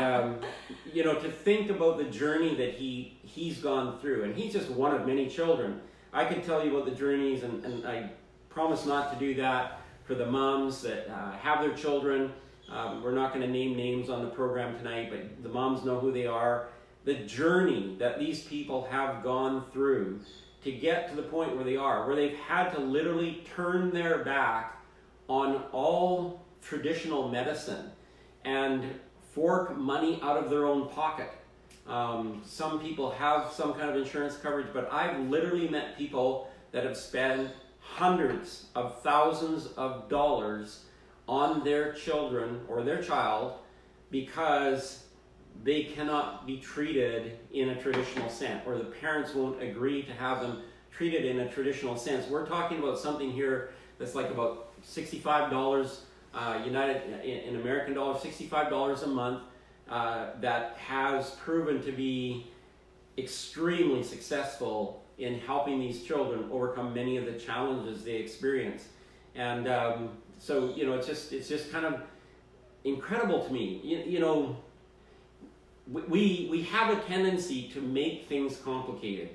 to think about the journey that he's gone through, and he's just one of many children. I can tell you about the journeys, and I promise not to do that for the moms that have their children. We're not going to name names on the program tonight, but the moms know who they are. The journey that these people have gone through to get to the point where they are, where they've had to literally turn their back on all traditional medicine and fork money out of their own pocket. Some people have some kind of insurance coverage, but I've literally met people that have spent hundreds of thousands of dollars on their children or their child because they cannot be treated in a traditional sense, or the parents won't agree to have them treated in a traditional sense. We're talking about something here that's like about $65 in American dollars, $65 a month, that has proven to be extremely successful in helping these children overcome many of the challenges they experience. And so it's just kind of incredible to me. We have a tendency to make things complicated,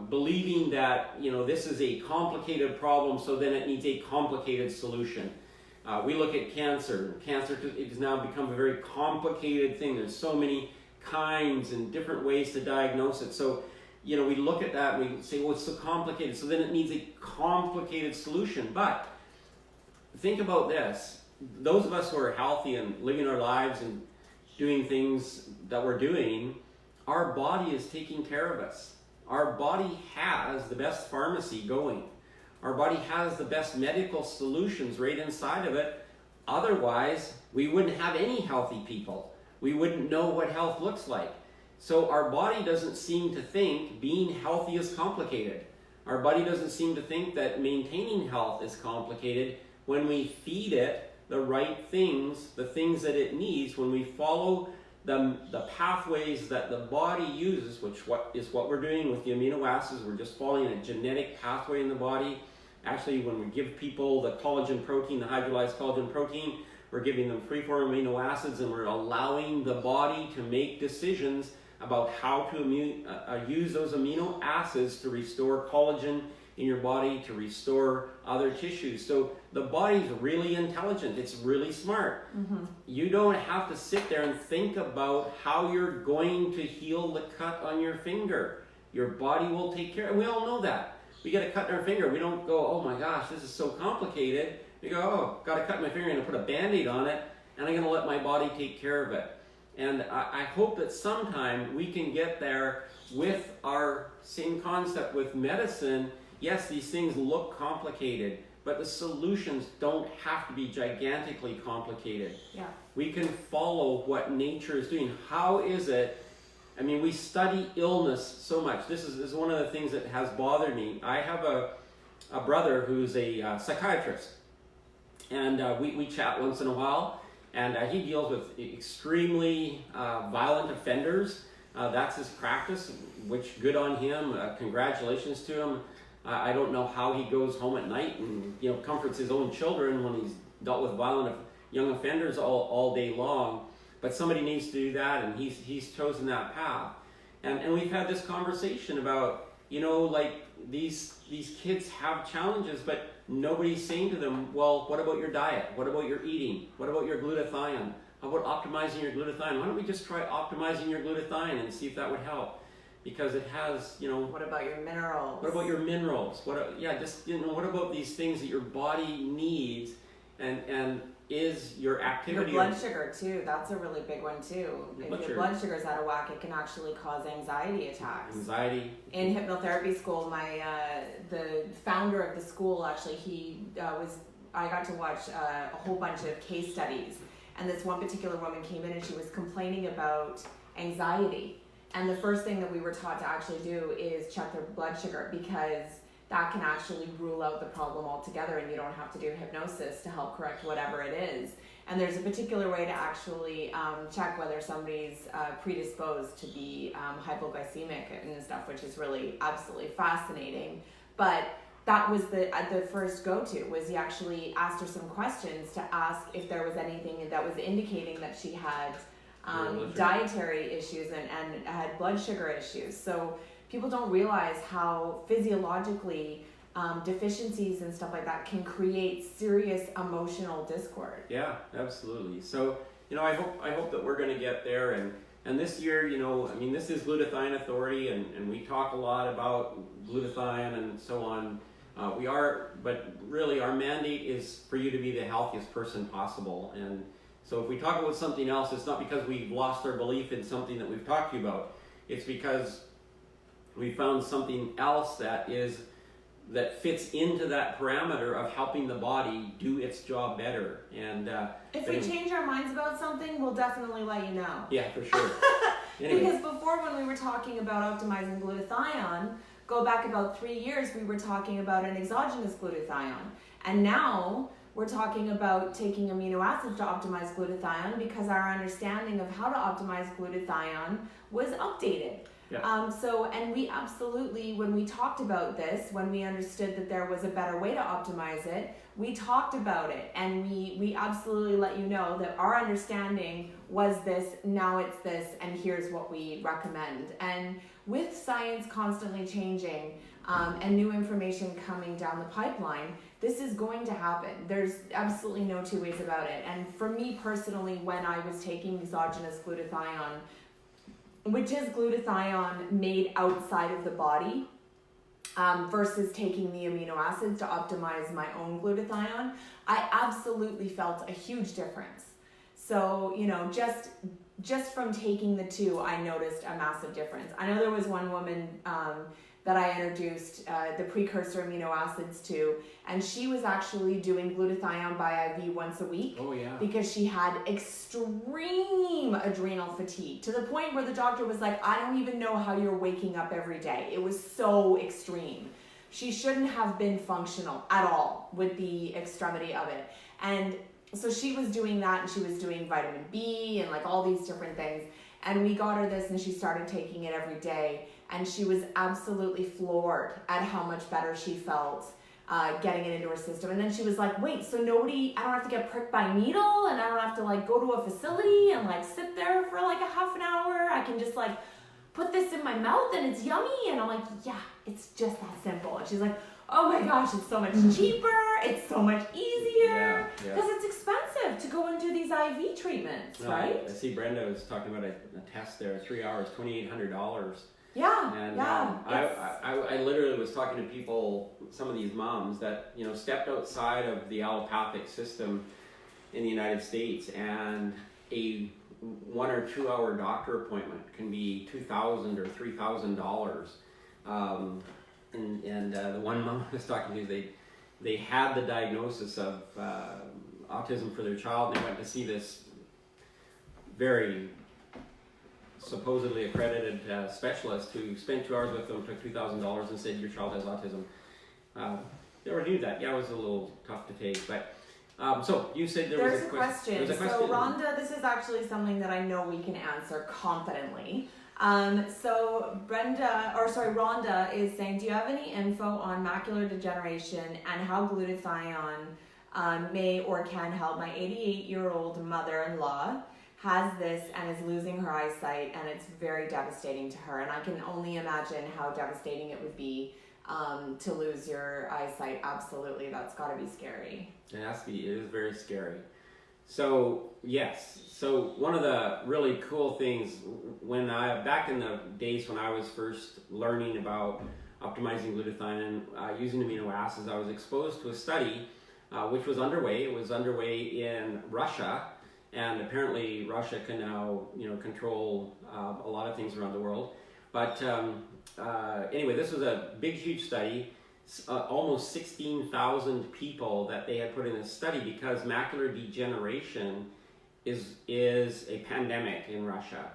believing that this is a complicated problem, so then it needs a complicated solution. We look at cancer. Cancer has now become a very complicated thing. There's so many kinds and different ways to diagnose it. So, we look at that and we say, well, it's so complicated, so then it needs a complicated solution. But think about this. Those of us who are healthy and living our lives and doing things that we're doing, our body is taking care of us. Our body has the best pharmacy going. Our body has the best medical solutions right inside of it. Otherwise, we wouldn't have any healthy people. We wouldn't know what health looks like. So our body doesn't seem to think being healthy is complicated. Our body doesn't seem to think that maintaining health is complicated when we feed it the right things, the things that it needs, when we follow the pathways that the body uses, which is what we're doing with the amino acids. We're just following a genetic pathway in the body. Actually, when we give people the collagen protein, the hydrolyzed collagen protein, we're giving them free-form amino acids, and we're allowing the body to make decisions about how to use those amino acids to restore collagen in your body, to restore other tissues. So the body's really intelligent. It's really smart. Mm-hmm. You don't have to sit there and think about how you're going to heal the cut on your finger. Your body will take care. And we all know that. We get a cut in our finger. We don't go, oh my gosh, this is so complicated. We go, oh, got a cut in my finger, and I put a Band-Aid on it, and I'm going to let my body take care of it. And I hope that sometime we can get there with our same concept with medicine. Yes, these things look complicated, but the solutions don't have to be gigantically complicated. Yeah. We can follow what nature is doing. How is it? I mean, we study illness so much. This is one of the things that has bothered me. I have a brother who's a psychiatrist, and we chat once in a while, and he deals with extremely violent offenders. That's his practice, which good on him. Congratulations to him. I don't know how he goes home at night and comforts his own children when he's dealt with violent young offenders all day long. But somebody needs to do that, and he's chosen that path. And we've had this conversation about these kids have challenges, but nobody's saying to them, well, what about your diet? What about your eating? What about your glutathione? How about optimizing your glutathione? Why don't we just try optimizing your glutathione and see if that would help? Because it has, What about your minerals? What about your minerals? What about these things that your body needs? And is your activity. Your blood sugar too, that's a really big one too. If your blood sugar's out of whack, it can actually cause anxiety attacks. Anxiety. In hypnotherapy school, the founder of the school, actually, I got to watch a whole bunch of case studies, and this one particular woman came in and she was complaining about anxiety. And the first thing that we were taught to actually do is check their blood sugar, because that can actually rule out the problem altogether, and you don't have to do hypnosis to help correct whatever it is. And there's a particular way to actually check whether somebody's predisposed to be hypoglycemic and stuff, which is really absolutely fascinating. But that was the first go-to, was you actually asked her some questions to ask if there was anything that was indicating that she had dietary issues and had blood sugar issues. So people don't realize how physiologically deficiencies and stuff like that can create serious emotional discord. Yeah, absolutely. So, I hope that we're going to get there. And this year, this is Glutathione Authority, and we talk a lot about glutathione and so on. But really our mandate is for you to be the healthiest person possible. And so if we talk about something else, it's not because we've lost our belief in something that we've talked to you about. It's because we found something else that fits into that parameter of helping the body do its job better. And if we change our minds about something, we'll definitely let you know. Yeah, for sure. Anyway. Because before, when we were talking about optimizing glutathione, go back about 3 years, we were talking about an exogenous glutathione. And now we're talking about taking amino acids to optimize glutathione, because our understanding of how to optimize glutathione was updated. Yeah. And we absolutely, when we talked about this, when we understood that there was a better way to optimize it, we talked about it, and we absolutely let you know that our understanding was this, now it's this, and here's what we recommend. And with science constantly changing and new information coming down the pipeline, this is going to happen. There's absolutely no two ways about it. And for me personally, when I was taking exogenous glutathione, which is glutathione made outside of the body, versus taking the amino acids to optimize my own glutathione, I absolutely felt a huge difference. So, just from taking the two, I noticed a massive difference. I know there was one woman that I introduced the precursor amino acids to, and she was actually doing glutathione by IV once a week. Oh, yeah. Because she had extreme adrenal fatigue, to the point where the doctor was like, I don't even know how you're waking up every day. It was so extreme. She shouldn't have been functional at all with the extremity of it. And so she was doing that, and she was doing vitamin B and like all these different things. And we got her this, and she started taking it every day. And she was absolutely floored at how much better she felt getting it into her system. And then she was like, wait, so I don't have to get pricked by a needle, and I don't have to like go to a facility and like sit there for like a half an hour. I can just like put this in my mouth and it's yummy. And I'm like, yeah, it's just that simple. And she's like, oh my gosh, it's so much cheaper. It's so much easier. Because it's expensive to go and do these IV treatments, right? I see Brenda was talking about a test there, 3 hours, $2,800. Yeah, and yeah. I literally was talking to people, some of these moms that stepped outside of the allopathic system in the United States, and a 1 or 2 hour doctor appointment can be $2,000 or $3,000. And the one mom I was talking to, they had the diagnosis of autism for their child, and they went to see this very supposedly accredited specialist who spent 2 hours with them, took $2,000, and said, your child has autism. They already knew that. Yeah, it was a little tough to take, but so you said there's a question. So Rhonda, this is actually something that I know we can answer confidently. So Rhonda is saying, do you have any info on macular degeneration and how glutathione may or can help? My 88-year-old mother-in-law has this and is losing her eyesight, and it's very devastating to her. And I can only imagine how devastating it would be to lose your eyesight. Absolutely, that's got to be scary. It has to be. It is very scary. So yes. So one of the really cool things back in the days when I was first learning about optimizing glutathione and using amino acids, I was exposed to a study which was underway. It was underway in Russia, and apparently Russia can now, control a lot of things around the world. But anyway, this was a big, huge study. Almost 16,000 people that they had put in this study because macular degeneration is a pandemic in Russia.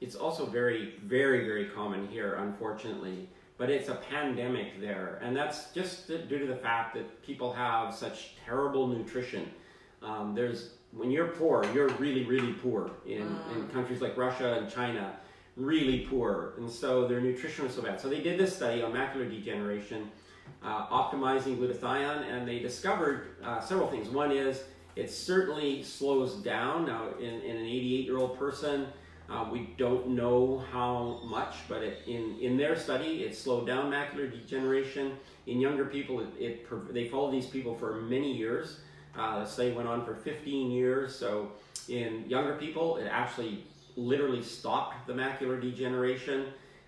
It's also very, very, very common here, unfortunately, but it's a pandemic there, and that's just due to the fact that people have such terrible nutrition. When you're poor, you're really, really poor in countries like Russia and China, really poor, and so their nutrition was so bad. So they did this study on macular degeneration, optimizing glutathione, and they discovered several things. One is it certainly slows down. Now, in an 88-year-old person, we don't know how much, but in their study, it slowed down macular degeneration. In younger people, they followed these people for many years. The study went on for 15 years. So in younger people, it actually literally stopped the macular degeneration.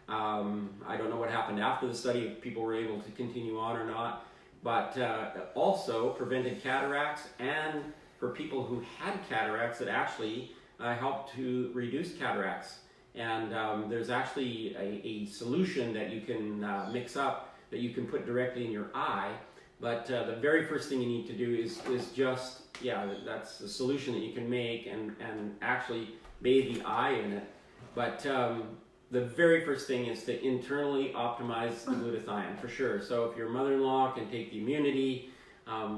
I don't know what happened after the study, if people were able to continue on or not, but also prevented cataracts, and for people who had cataracts, it actually helped to reduce cataracts. And there's actually a solution that you can mix up that you can put directly in your eye. But the very first thing you need to do is just, that's the solution that you can make and actually bathe the eye in it. But the very first thing is to internally optimize the glutathione, for sure. So if your mother-in-law can take the Immunití,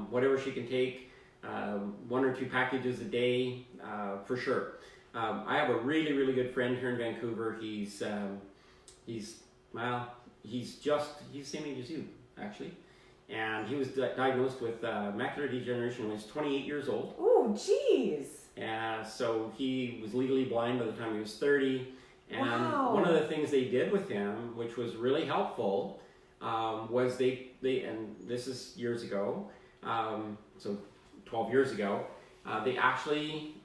whatever she can take, 1 or 2 packages a day, for sure. I have a really, really good friend here in Vancouver. He's the same age as you, actually. And he was diagnosed with macular degeneration when he was 28 years old. Oh, geez. And so he was legally blind by the time he was 30. And wow. One of the things they did with him, which was really helpful, was they and this is years ago, so 12 years ago, they actually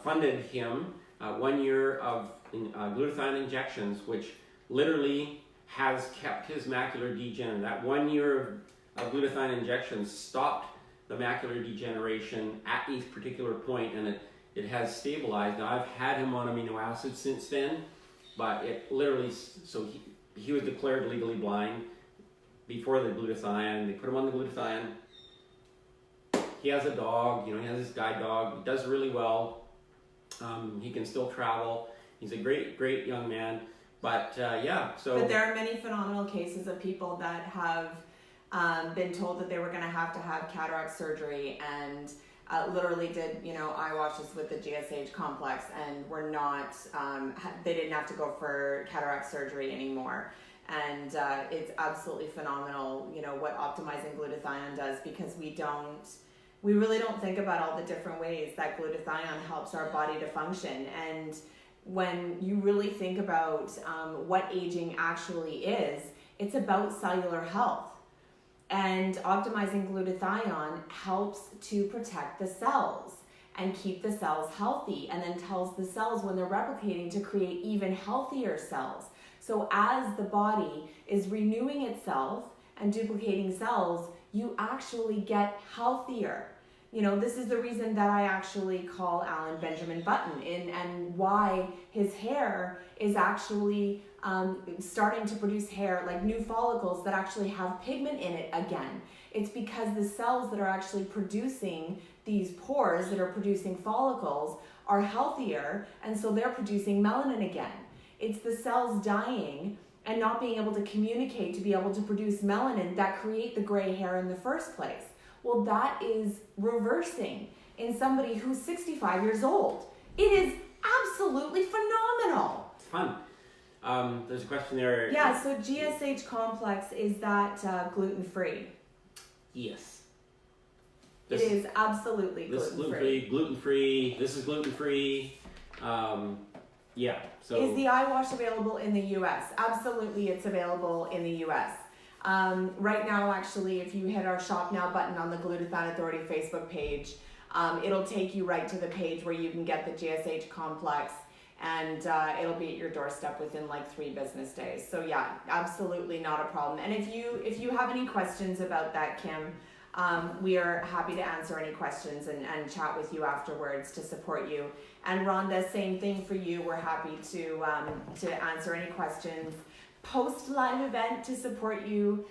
funded him 1 year of glutathione injections, which literally has kept his macular degeneration. That 1 year of glutathione injections stopped the macular degeneration at a particular point, and it has stabilized. Now, I've had him on amino-acids since then, but it literally, so he was declared legally blind before the glutathione. They put him on the glutathione. He has a dog, he has his guide dog. He does really well. He can still travel. He's a great, great young man. But so. But there are many phenomenal cases of people that have been told that they were going to have cataract surgery and literally did, eye washes with the GSH complex and were not, they didn't have to go for cataract surgery anymore. And it's absolutely phenomenal, what optimizing glutathione does, because we really don't think about all the different ways that glutathione helps our body to function. And when you really think about what aging actually is, it's about cellular health. And optimizing glutathione helps to protect the cells and keep the cells healthy, and then tells the cells when they're replicating to create even healthier cells. So as the body is renewing itself and duplicating cells, you actually get healthier. This is the reason that I actually call Alan Benjamin Button, and why his hair is actually starting to produce hair, like new follicles that actually have pigment in it again. It's because the cells that are actually producing these pores, that are producing follicles, are healthier, and so they're producing melanin again. It's the cells dying and not being able to communicate to be able to produce melanin that create the gray hair in the first place. Well, that is reversing in somebody who's 65 years old. It is absolutely phenomenal. It's fun. There's a question there. Yeah, so GSH complex, is that gluten-free? Yes. It is absolutely gluten-free. This is gluten-free. This is gluten-free. Yeah. So is the eye wash available in the U.S.? Absolutely, it's available in the U.S. Right now, actually, if you hit our Shop Now button on the Glutathione Authority Facebook page, it'll take you right to the page where you can get the GSH complex, and it'll be at your doorstep within like 3 business days. So yeah, absolutely not a problem. And if you have any questions about that, Kim, we are happy to answer any questions and chat with you afterwards to support you. And Rhonda, same thing for you. We're happy to answer any questions post live event to support you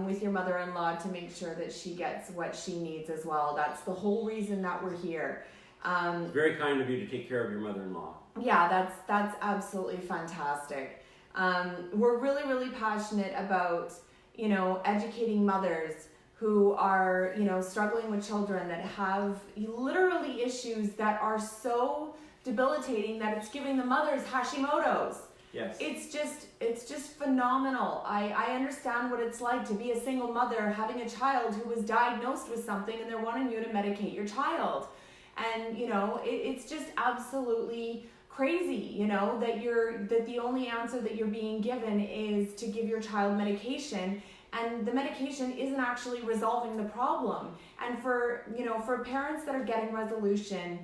with your mother-in-law to make sure that she gets what she needs as well. That's the whole reason that we're here. It's very kind of you to take care of your mother-in-law. Yeah, that's absolutely fantastic. We're really, really passionate about, educating mothers who are, struggling with children that have literally issues that are so debilitating that it's giving the mothers Hashimoto's. Yes. It's just phenomenal. I understand what it's like to be a single mother having a child who was diagnosed with something and they're wanting you to medicate your child. And, it's just absolutely crazy, that the only answer that you're being given is to give your child medication, and the medication isn't actually resolving the problem. And for parents that are getting resolution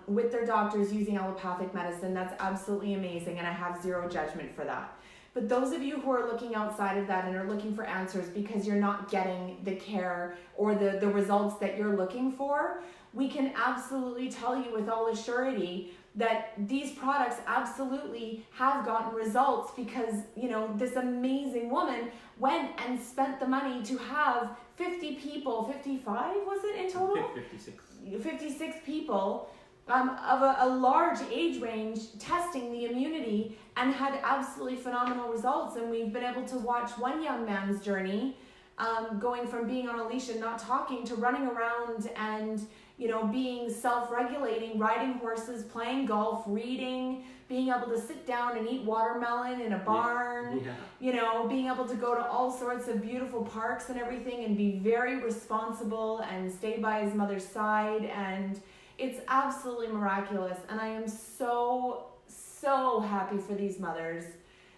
with their doctors using allopathic medicine, that's absolutely amazing, and I have zero judgment for that. But those of you who are looking outside of that and are looking for answers because you're not getting the care or the results that you're looking for, we can absolutely tell you with all assurity that these products absolutely have gotten results because, this amazing woman went and spent the money to have 50 people, 55 was it in total? 56 people of a large age range testing the Immunití and had absolutely phenomenal results. And we've been able to watch one young man's journey going from being on a leash and not talking to running around and being self-regulating, riding horses, playing golf, reading, being able to sit down and eat watermelon in a barn, being able to go to all sorts of beautiful parks and everything and be very responsible and stay by his mother's side. And it's absolutely miraculous. And I am so, so happy for these mothers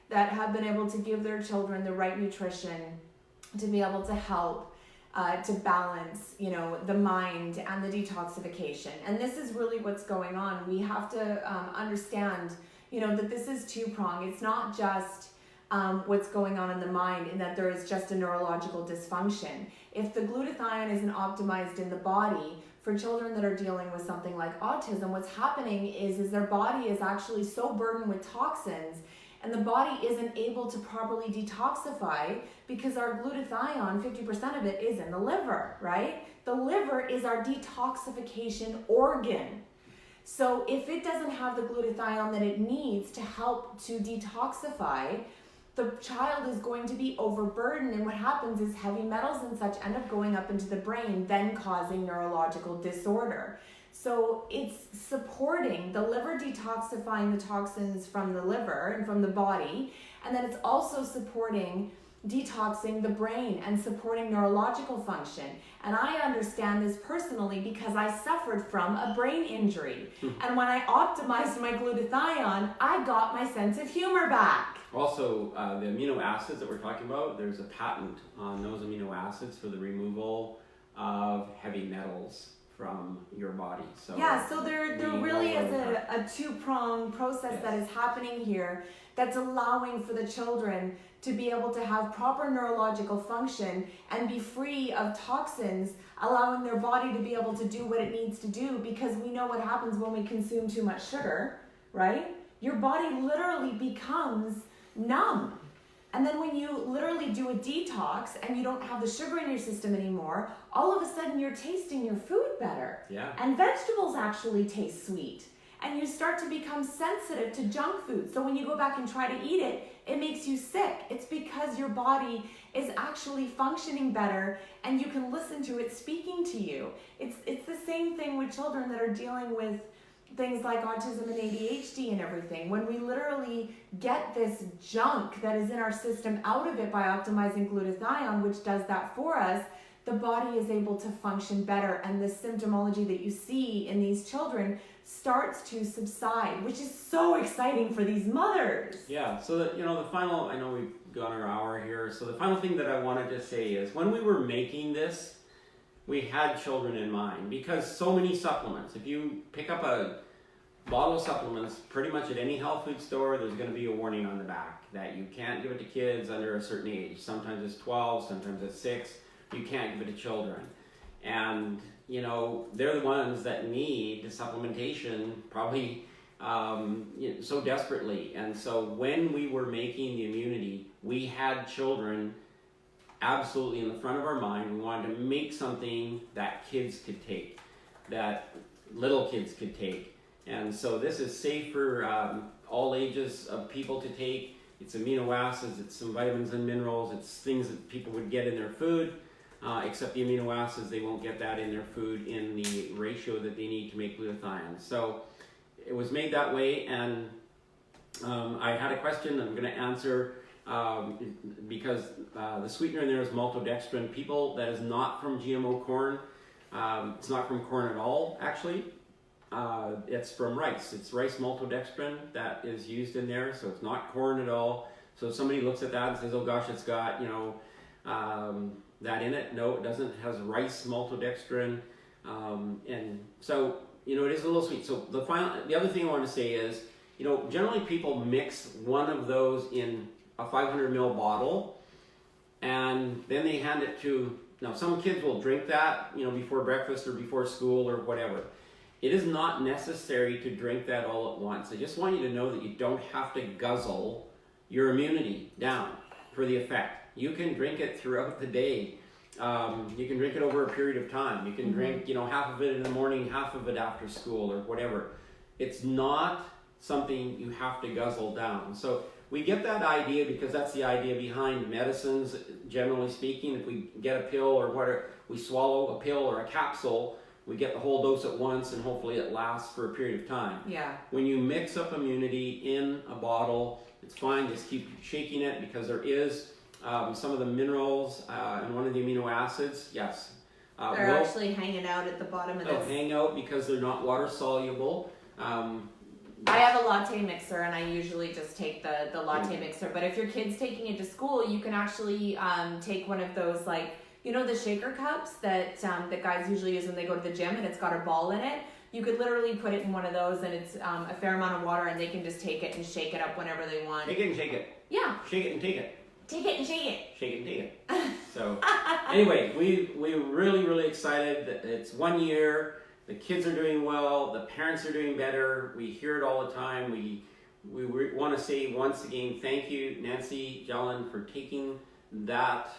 that have been able to give their children the right nutrition to be able to help to balance, the mind and the detoxification. And this is really what's going on. We have to understand, that this is two-pronged. It's not just what's going on in the mind and that there is just a neurological dysfunction. If the glutathione isn't optimized in the body, for children that are dealing with something like autism, what's happening is their body is actually so burdened with toxins and the body isn't able to properly detoxify because our glutathione, 50% of it is in the liver, right? The liver is our detoxification organ. So if it doesn't have the glutathione that it needs to help to detoxify, the child is going to be overburdened, and what happens is heavy metals and such end up going up into the brain, then causing neurological disorder. So it's supporting the liver, detoxifying the toxins from the liver and from the body, and then it's also supporting detoxing the brain and supporting neurological function. And I understand this personally because I suffered from a brain injury. And when I optimized my glutathione, I got my sense of humor back. Also, the amino acids that we're talking about, there's a patent on those amino acids for the removal of heavy metals from your body. So yeah, so there really is a two-pronged process that is happening here that's allowing for the children to be able to have proper neurological function and be free of toxins, allowing their body to be able to do what it needs to do, because we know what happens when we consume too much sugar, right? Your body literally becomes numb. And then when you literally do a detox and you don't have the sugar in your system anymore, all of a sudden you're tasting your food better. Yeah. And vegetables actually taste sweet. And you start to become sensitive to junk food. So when you go back and try to eat it, it makes you sick. It's because your body is actually functioning better and you can listen to it speaking to you. It's the same thing with children that are dealing with things like autism and ADHD and everything. When we literally get this junk that is in our system out of it by optimizing glutathione, which does that for us, the body is able to function better, and the symptomology that you see in these children starts to subside, which is so exciting for these mothers. Yeah, so that, the final, I know we've gone our hour here, so the final thing that I wanted to say is when we were making this, we had children in mind, because so many supplements, if you pick up a bottle of supplements pretty much at any health food store, there's going to be a warning on the back that you can't give it to kids under a certain age. Sometimes it's 12, sometimes it's 6. you can't give it to children. And, you know, they're the ones that need the supplementation probably so desperately. And so when we were making the Immunití, we had children absolutely in the front of our mind. We wanted to make something that kids could take, that little kids could take. And so this is safe for all ages of people to take. It's amino acids, it's some vitamins and minerals, it's things that people would get in their food, except the amino acids, they won't get that in their food in the ratio that they need to make glutathione. So it was made that way, and I had a question I'm going to answer because the sweetener in there is maltodextrin. People, that is not from GMO corn. It's not from corn at all, actually. It's from rice. It's rice maltodextrin that is used in there, so it's not corn at all. So if somebody looks at that and says, oh gosh, it's got, you know, that in it. No, it doesn't. It has rice maltodextrin. And so, you know, it is a little sweet. So the other thing I want to say is, you know, generally people mix one of those in a 500 ml bottle, and then they hand it to, now some kids will drink that, you know, before breakfast or before school or whatever. It is not necessary to drink that all at once. I just want you to know that you don't have to guzzle your Immunití down for the effect. You can drink it throughout the day. You can drink it over a period of time. You can drink, you know, half of it in the morning, half of it after school or whatever. It's not something you have to guzzle down. So we get that idea because that's the idea behind medicines, generally speaking. If we get a pill or whatever, we swallow a pill or a capsule, we get the whole dose at once and hopefully it lasts for a period of time. Yeah. When you mix up Immunití in a bottle, it's fine. Just keep shaking it because there is some of the minerals and one of the amino acids, yes. They're actually hanging out at the bottom of this. They'll hang out because they're not water soluble. I have a latte mixer and I usually just take the latte mixer. But if your kid's taking it to school, you can actually take one of those, like, you know, the shaker cups that guys usually use when they go to the gym and it's got a ball in it. You could literally put it in one of those and it's a fair amount of water and they can just take it and shake it up whenever they want. Take it and shake it. Yeah. Shake it and take it. Take it and shake it. Shake it and take it. So anyway, we're really, really excited that it's 1 year. The kids are doing well. The parents are doing better. We hear it all the time. We want to say once again, thank you, Nancy Jelen, for taking that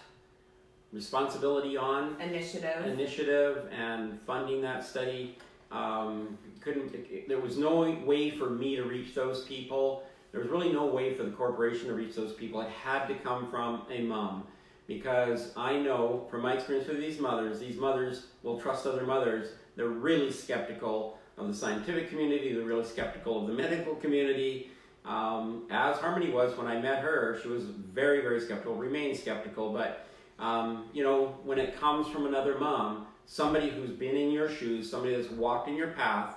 responsibility on. Initiative and funding that study. There was no way for me to reach those people. There was really no way for the corporation to reach those people. It had to come from a mom, because I know from my experience with these mothers will trust other mothers. They're really skeptical of the scientific community. They're really skeptical of the medical community. As Harmony was when I met her, she was very, very skeptical, remains skeptical. But, you know, when it comes from another mom, somebody who's been in your shoes, somebody that's walked in your path,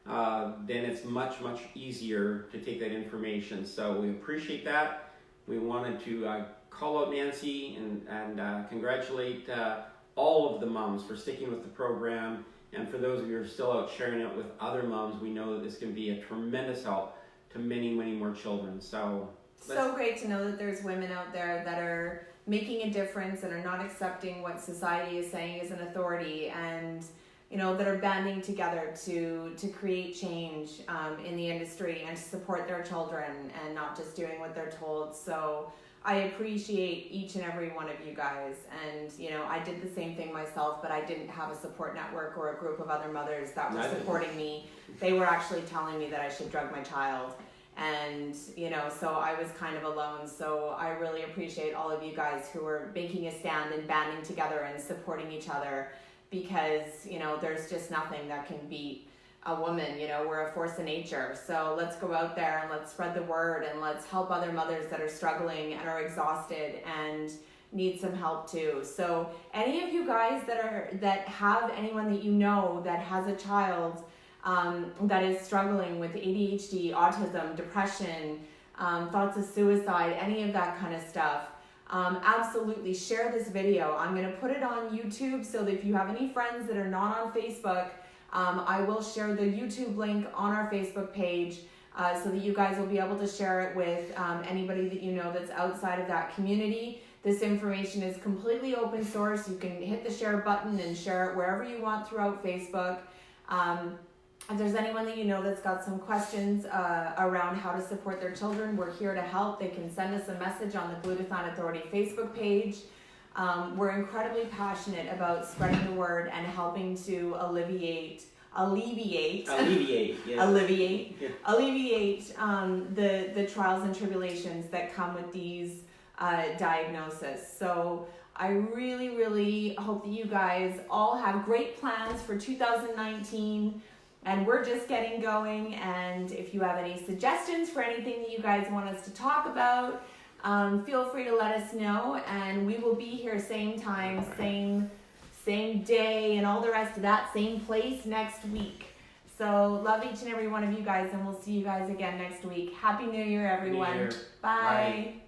then it's much, much easier to take that information. So we appreciate that. We wanted to call out Nancy and congratulate all of the moms for sticking with the program. And for those of you who are still out sharing it with other moms, we know that this can be a tremendous help to many, many more children. So great to know that there's women out there that are making a difference and are not accepting what society is saying is an authority, and you know, that are banding together to create change in the industry and to support their children and not just doing what they're told. So I appreciate each and every one of you guys. And, you know, I did the same thing myself, but I didn't have a support network or a group of other mothers that were supporting me. They were actually telling me that I should drug my child. And, you know, so I was kind of alone. So I really appreciate all of you guys who are making a stand and banding together and supporting each other, because, you know, there's just nothing that can beat a woman. You know, we're a force of nature. So let's go out there and let's spread the word and let's help other mothers that are struggling and are exhausted and need some help too. So any of you guys that have anyone that you know that has a child that is struggling with ADHD, autism, depression, thoughts of suicide, any of that kind of stuff, absolutely share this video. I'm going to put it on YouTube, so that if you have any friends that are not on Facebook, I will share the YouTube link on our Facebook page so that you guys will be able to share it with anybody that you know that's outside of that community This information is completely open source. You can hit the share button and share it wherever you want throughout Facebook. If there's anyone that you know that's got some questions around how to support their children, we're here to help. They can send us a message on the Glutathione Authority Facebook page. We're incredibly passionate about spreading the word and helping to alleviate the trials and tribulations that come with these diagnoses. So I really, really hope that you guys all have great plans for 2019, and we're just getting going. And if you have any suggestions for anything that you guys want us to talk about, feel free to let us know, and we will be here same time, same day, and all the rest of that, same place next week. So love each and every one of you guys, and we'll see you guys again next week. Happy New Year, everyone. New Year. Bye. Bye.